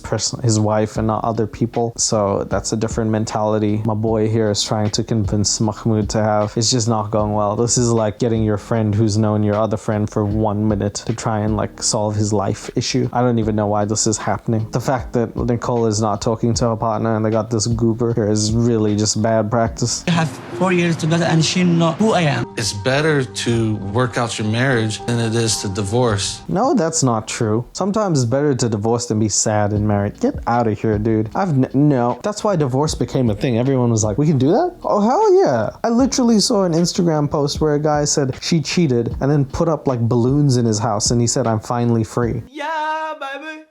wife and not other people. So that's a different mentality. My boy here is trying to convince Mahmoud to have. It's just not going well. This is like getting your friend who's known your other friend for 1 minute to try and like solve his life issue. I don't even know why this is happening. The fact that Nicole is not talking to her partner and they got this goober here is really just bad practice. We have 4 years together and she knows who I am. It's better to work out your marriage than it is to divorce. No, that's not true. Sometimes it's better to divorce than be sad and married. Get out of here, dude. No. That's why divorce became a thing. Everyone was like, we can do that? Oh, hell yeah. I literally saw an Instagram post where a guy said she cheated and then put up like balloons in his house and he said, I'm finally free. Yeah, baby.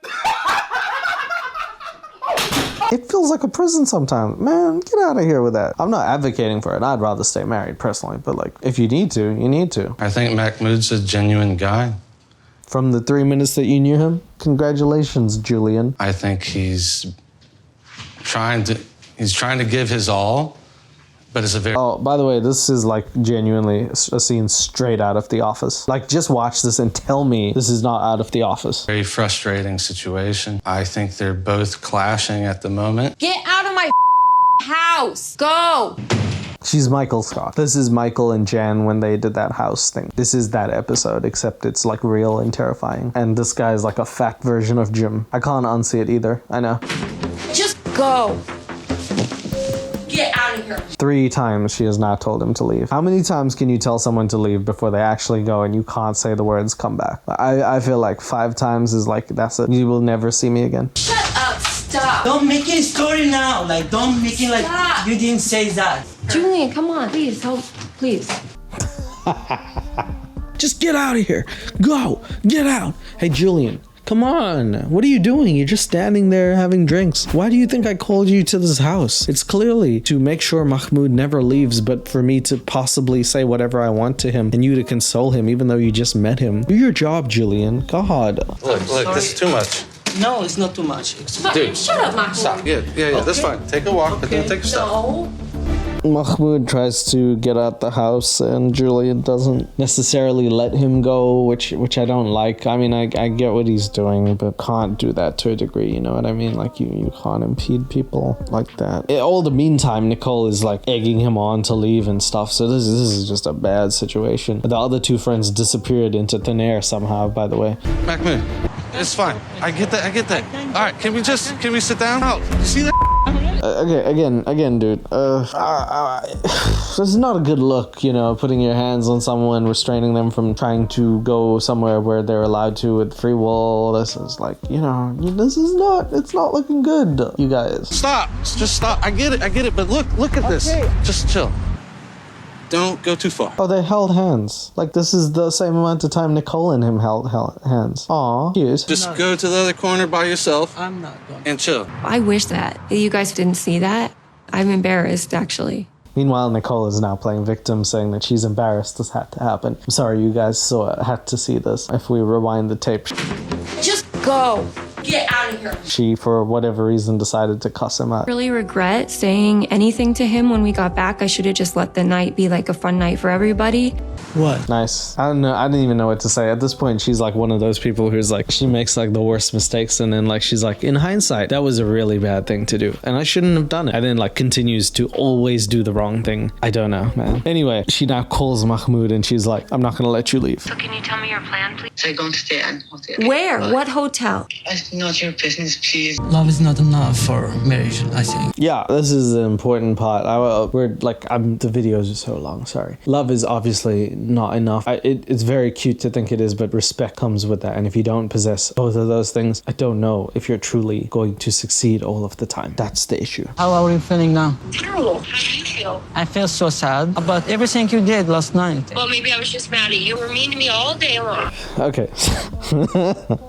It feels like a prison sometimes. Man, get out of here with that. I'm not advocating for it. I'd rather stay married personally, but like, if you need to, you need to. I think Mahmoud's a genuine guy. From the 3 minutes that you knew him, congratulations, Julian. I think he's trying to give his all, but it's a very... Oh, by the way, this is like genuinely a scene straight out of The Office. Like, just watch this and tell me this is not out of The Office. Very frustrating situation. I think they're both clashing at the moment. Get out of my house. Go. She's Michael Scott. This is Michael and Jan when they did that house thing. This is that episode, except it's like real and terrifying. And this guy is like a fat version of Jim. I can't unsee it either. I know. Just go. Get out of here. 3 times she has not told him to leave. How many times can you tell someone to leave before they actually go and you can't say the words come back? I feel like 5 times is like, that's it. You will never see me again. Shut up. Stop. Don't make it a story now. Like, don't make it like you didn't say that. Julian, come on. Please, help. Please. Just get out of here. Go. Get out. Hey, Julian. Come on. What are you doing? You're just standing there having drinks. Why do you think I called you to this house? It's clearly to make sure Mahmoud never leaves, but for me to possibly say whatever I want to him and you to console him even though you just met him. Do your job, Julian. God. Look, this is too much. No, it's not too much. Dude, shut up, Mahmoud. Stop. Yeah, that's fine. Take a walk, but don't take a step. No. Mahmoud tries to get out the house and Julian doesn't necessarily let him go, which I don't like. I mean, I get what he's doing, but can't do that to a degree, you know what I mean? Like, you can't impede people like that. All the meantime, Nicole is like egging him on to leave and stuff, so this is just a bad situation. The other 2 friends disappeared into thin air somehow, by the way. Mahmoud, it's fine. I get that. All right, can we sit down? Oh, you see that? Okay, again, dude. This is not a good look, you know, putting your hands on someone, restraining them from trying to go somewhere where they're allowed to with free will. This is like, you know, it's not looking good, you guys. Stop. Just stop. I get it, but look at this. Just chill. Don't go too far. Oh, they held hands. Like, this is the same amount of time Nicole and him held hands. Aw, cute. Just go to the other corner by yourself. I'm not going. And chill. I wish that you guys didn't see that. I'm embarrassed, actually. Meanwhile, Nicole is now playing victim, saying that she's embarrassed this had to happen. I'm sorry you guys had to see this. If we rewind the tape, Just go. Get out of here. she, for whatever reason, decided to cuss him out. Really regret saying anything to him when we got back. I should have just let the night be like a fun night for everybody. What? Nice. I don't know. I didn't even know what to say. At this point, she's like one of those people who's like, she makes like the worst mistakes. And then like, she's like, in hindsight, that was a really bad thing to do. And I shouldn't have done it. And then like continues to always do the wrong thing. I don't know, man. Anyway, she now calls Mahmoud and she's like, I'm not going to let you leave. So can you tell me your plan, please? So I'm going to stay at a hotel. Where? What hotel? It's not your business, please. Love is not enough for marriage, I think. Yeah, this is the important part. The videos are so long, sorry. Love is obviously not enough. It's very cute to think it is, but respect comes with that. And if you don't possess both of those things, I don't know if you're truly going to succeed all of the time. That's the issue. How are you feeling now? Terrible. How do you feel? I feel so sad about everything you did last night. Well, maybe I was just mad at you. You were mean to me all day long. Okay.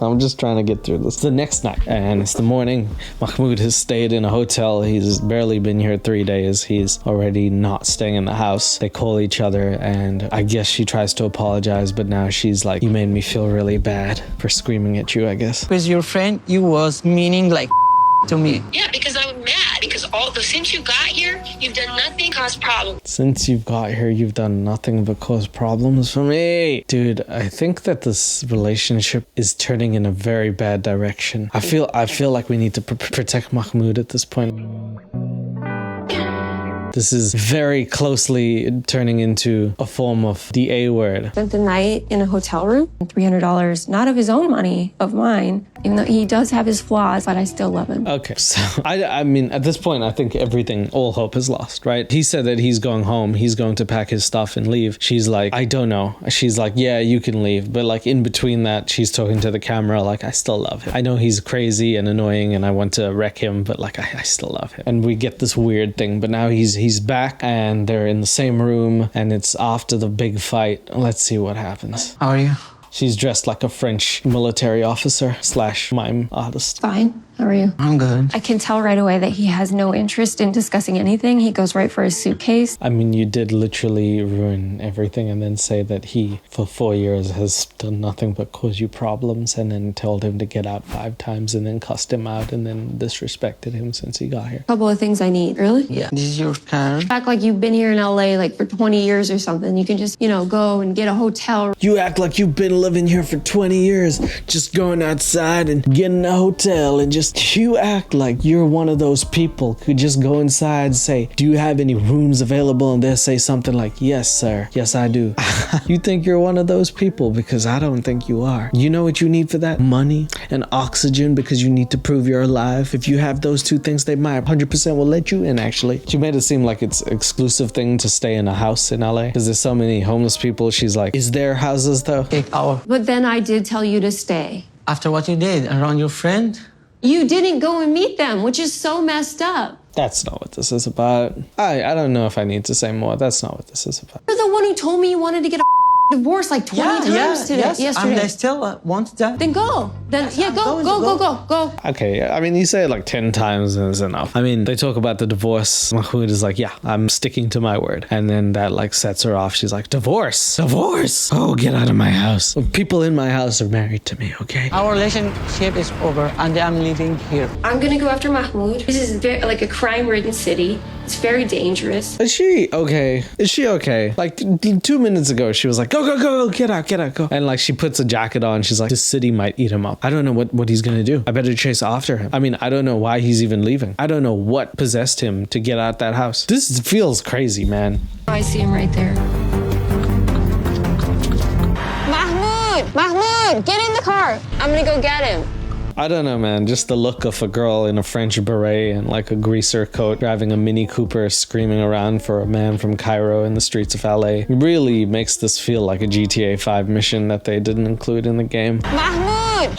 I'm just trying to get through this. It's the next night, and it's the morning. Mahmoud has stayed in a hotel. He's barely been here 3 days. He's already not staying in the house. They call each other, and I guess she tries to apologize, but now she's like, you made me feel really bad for screaming at you, I guess. With your friend, you was meaning like to me. Yeah, because I'm mad. Because since you got here, you've done nothing cause problems. Since you've got here, you've done nothing but cause problems for me. Dude, I think that this relationship is turning in a very bad direction. I feel like we need to protect Mahmoud at this point. This is very closely turning into a form of the A word. Spent the night in a hotel room, $300, not of his own money, of mine. Even though he does have his flaws, but I still love him. Okay, so I mean, at this point, I think all hope is lost, right? He said that he's going home. He's going to pack his stuff and leave. She's like, I don't know. She's like, yeah, you can leave. But like in between that, she's talking to the camera like, I still love him. I know he's crazy and annoying and I want to wreck him, but like, I still love him. And we get this weird thing, but now he's back and they're in the same room and it's after the big fight. Let's see what happens. How are you? She's dressed like a French military officer / mime artist. Fine. How are you? I'm good. I can tell right away that he has no interest in discussing anything. He goes right for his suitcase. I mean, you did literally ruin everything and then say that he, for 4 years, has done nothing but cause you problems and then told him to get out 5 times and then cussed him out and then disrespected him since he got here. Couple of things I need. Really? Yeah. This is your car. Act like you've been here in LA like for 20 years or something. You can just, go and get a hotel. You act like you've been living here for 20 years, just going outside and getting a hotel and you act like you're one of those people who just go inside and say, do you have any rooms available? And they'll say something like, yes, sir. Yes, I do. You think you're one of those people because I don't think you are. You know what you need for that? Money and oxygen because you need to prove you're alive. If you have those 2 things, they might 100% will let you in actually. She made it seem like it's an exclusive thing to stay in a house in LA because there's so many homeless people. She's like, is there houses though? But then I did tell you to stay. After what you did around your friend? You didn't go and meet them, which is so messed up. That's not what this is about. I don't know if I need to say more. That's not what this is about. You're the one who told me you wanted to get a divorce like 20 times yesterday. And I still want that. Then go. Then go. Okay, I mean, you say it like 10 times and it's enough. I mean, they talk about the divorce. Mahmoud is like, yeah, I'm sticking to my word. And then that like sets her off. She's like, divorce? Oh, get out of my house. People in my house are married to me, okay? Our relationship is over and I'm leaving here. I'm gonna go after Mahmoud. This is very, like a crime-ridden city. It's very dangerous. Is she okay? Like 2 minutes ago, she was like, go, get out, go. And like she puts a jacket on. She's like, this city might eat him up. I don't know what he's gonna do. I better chase after him. I mean, I don't know why he's even leaving. I don't know what possessed him to get out that house. This feels crazy, man. I see him right there. Mahmoud, get in the car. I'm gonna go get him. I don't know, man. Just the look of a girl in a French beret and like a greaser coat driving a Mini Cooper screaming around for a man from Cairo in the streets of LA really makes this feel like a GTA 5 mission that they didn't include in the game. Mahmoud!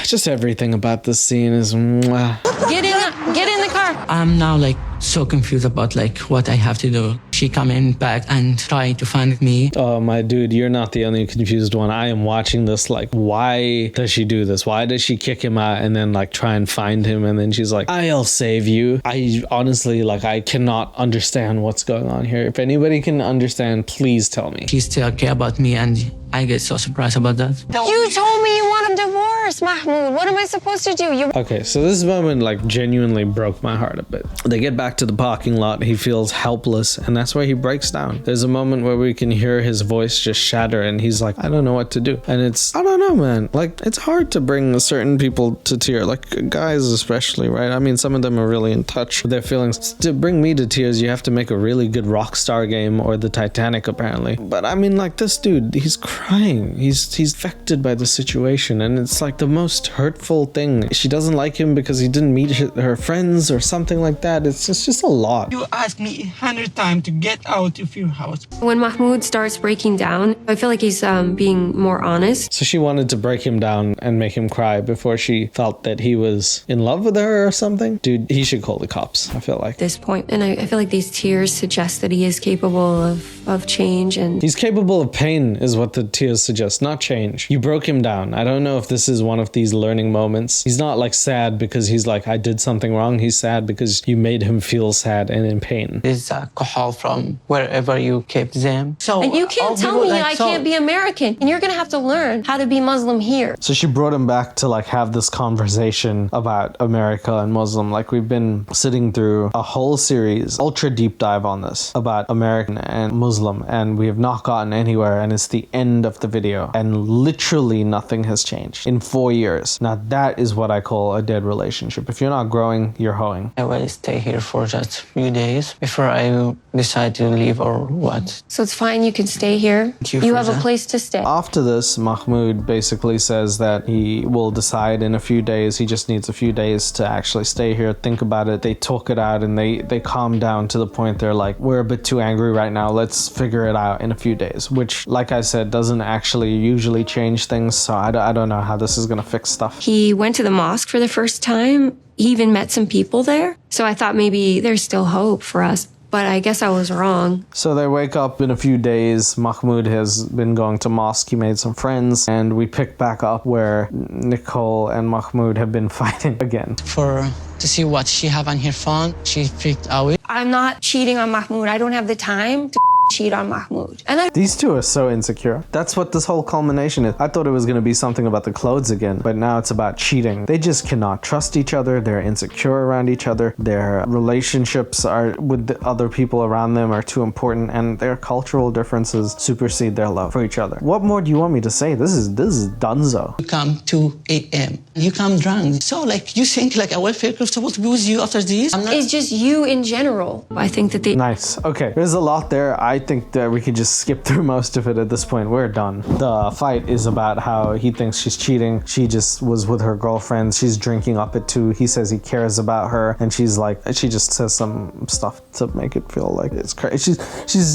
Just everything about this scene is mwah. Get in the car. I'm now like so confused about like what I have to do. She coming back and trying to find me. Oh, my dude, you're not the only confused one. I am watching this like, why does she do this? Why does she kick him out and then like try and find him? And then she's like, I'll save you. I honestly, like, I cannot understand what's going on here. If anybody can understand, please tell me. She still care about me and I get so surprised about that. You told me you want a divorce, Mahmoud. What am I supposed to do? Okay, so this moment like genuinely broke my heart a bit. They get back to the parking lot. He feels helpless and that's why he breaks down. There's a moment where we can hear his voice just shatter and he's like, I don't know what to do. And it's, I don't know, man. Like, it's hard to bring certain people to tears, like guys especially, right? I mean, some of them are really in touch with their feelings. To bring me to tears, you have to make a really good Rockstar game or the Titanic, apparently. But I mean, like, this dude, he's crying. He's affected by the situation and it's like the most hurtful thing. She doesn't like him because he didn't meet her friends or something like that. It's just a lot. You asked me 100 times to get out of your house. When Mahmoud starts breaking down, I feel like he's being more honest. So she wanted to break him down and make him cry before she felt that he was in love with her or something. Dude, he should call the cops, I feel like. At this point, and I feel like these tears suggest that he is capable of change and... He's capable of pain is what the tears suggest, not change. You broke him down. I don't know if this is one of these learning moments. He's not like sad because he's like, I did something wrong. He's sad because you made him feel sad and in pain. This is alcohol from wherever you kept them. So and you can't tell me I can't be American. And you're gonna have to learn how to be Muslim here. So she brought him back to like have this conversation about America and Muslim. Like we've been sitting through a whole series, ultra deep dive on this about American and Muslim, and we have not gotten anywhere, and it's the end of the video and literally nothing has changed. In 4 years. Now that is what I call a dead relationship. If you're not growing, you're hoeing. I will stay here for just a few days before I decide to leave or what. So it's fine, you can stay here. You have a place to stay. After this, Mahmoud basically says that he will decide in a few days. He just needs a few days to actually stay here, think about it. They talk it out and they calm down to the point they're like, we're a bit too angry right now. Let's figure it out in a few days, which, like I said, doesn't actually usually change things. So I don't know how this is going to fix stuff. He went to the mosque for the first time. He even met some people there. So I thought maybe there's still hope for us. But I guess I was wrong. So they wake up in a few days. Mahmoud has been going to mosque. He made some friends. And we pick back up where Nicole and Mahmoud have been fighting again. To see what she have on her phone, she freaked out. I'm not cheating on Mahmoud. I don't have the time to cheat on Mahmoud. And these two are so insecure. That's what this whole culmination is. I thought it was going to be something about the clothes again, but now it's about cheating. They just cannot trust each other. They're insecure around each other. Their relationships are with the other people around them are too important, and their cultural differences supersede their love for each other. What more do you want me to say? This is dunzo. You come to 8 a.m. You come drunk. So like you think like a welfare group supposed to be with you after this? It's just you in general. I think that they... Nice. Okay. There's a lot there. I think that we could just skip through most of it at this point. We're done. The fight is about how he thinks she's cheating. She just was with her girlfriend. She's drinking up at 2. He says he cares about her, and she's like, she just says some stuff to make it feel like it's crazy. She's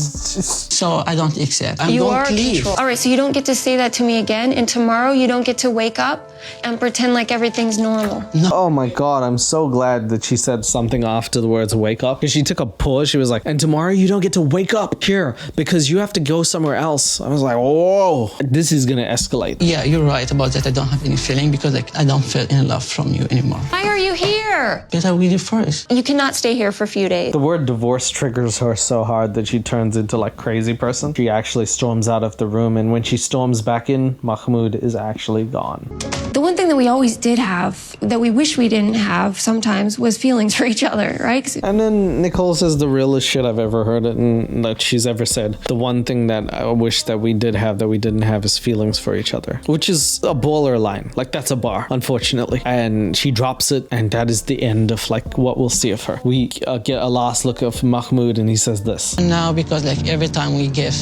So I don't accept. I you don't are leave. control. All right, so you don't get to say that to me again, and tomorrow you don't get to wake up and pretend like everything's normal. No. Oh my God, I'm so glad that she said something after the words wake up. Because she took a pause. She was like, and tomorrow you don't get to wake up here because you have to go somewhere else. I was like, whoa, this is gonna escalate. Yeah, you're right about that. I don't have any feeling because like I don't feel in love from you anymore. Why are you here? Get out with you first. You cannot stay here for a few days. The word divorce triggers her so hard that she turns into like crazy person. She actually storms out of the room, and when she storms back in, Mahmoud is actually gone. The one thing that we always did have, that we wish we didn't have sometimes, was feelings for each other, right? And then Nicole says the realest shit I've ever heard and that she's ever said. The one thing that I wish that we did have that we didn't have is feelings for each other, which is a baller line. Like, that's a bar, unfortunately. And she drops it, and that is the end of like what we'll see of her. We get a last look of Mahmoud, and he says this. Now, because like every time we give,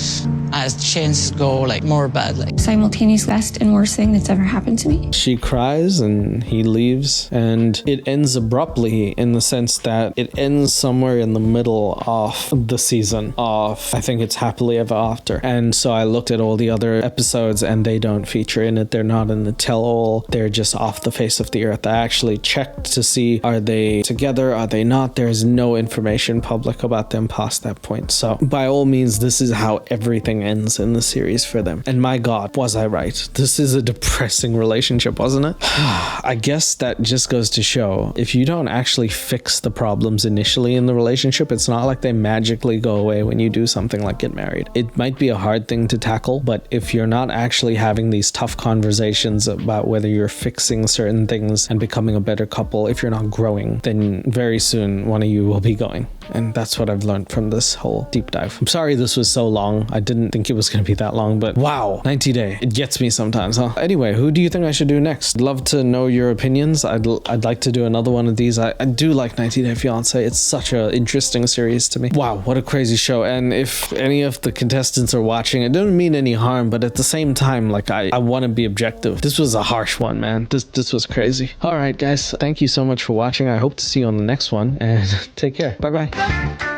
as chances go, like more bad, like simultaneous best and worst thing that's ever happened to me. She cries and he leaves, and it ends abruptly in the sense that it ends somewhere in the middle of the season of, I think it's Happily Ever After. And so I looked at all the other episodes and they don't feature in it. They're not in the tell-all. They're just off the face of the earth. I actually checked to see, are they together? Are they not? There's no information public about them past that point. So by all means, this is how everything ends in the series for them. And my God, was I right? This is a depressing relationship, wasn't it? I guess that just goes to show, if you don't actually fix the problems initially in the relationship, it's not like they magically go away when you do something like get married. It might be a hard thing to tackle, but if you're not actually having these tough conversations about whether you're fixing certain things and becoming a better couple, if you're not growing, then very soon one of you will be going. And that's what I've learned from this whole deep dive. I'm sorry this was so long. I didn't think it was going to be that long, but wow, 90 day. It gets me sometimes, huh? Anyway, who do you think I should do next? I'd love to know your opinions. I'd like to do another one of these. I do like 90 Day Fiance. It's such an interesting series to me. Wow, what a crazy show. And if any of the contestants are watching, it doesn't mean any harm, but at the same time, like I want to be objective. This was a harsh one, man. This was crazy. All right, guys, thank you so much for watching. I hope to see you on the next one, and take care. Bye-bye.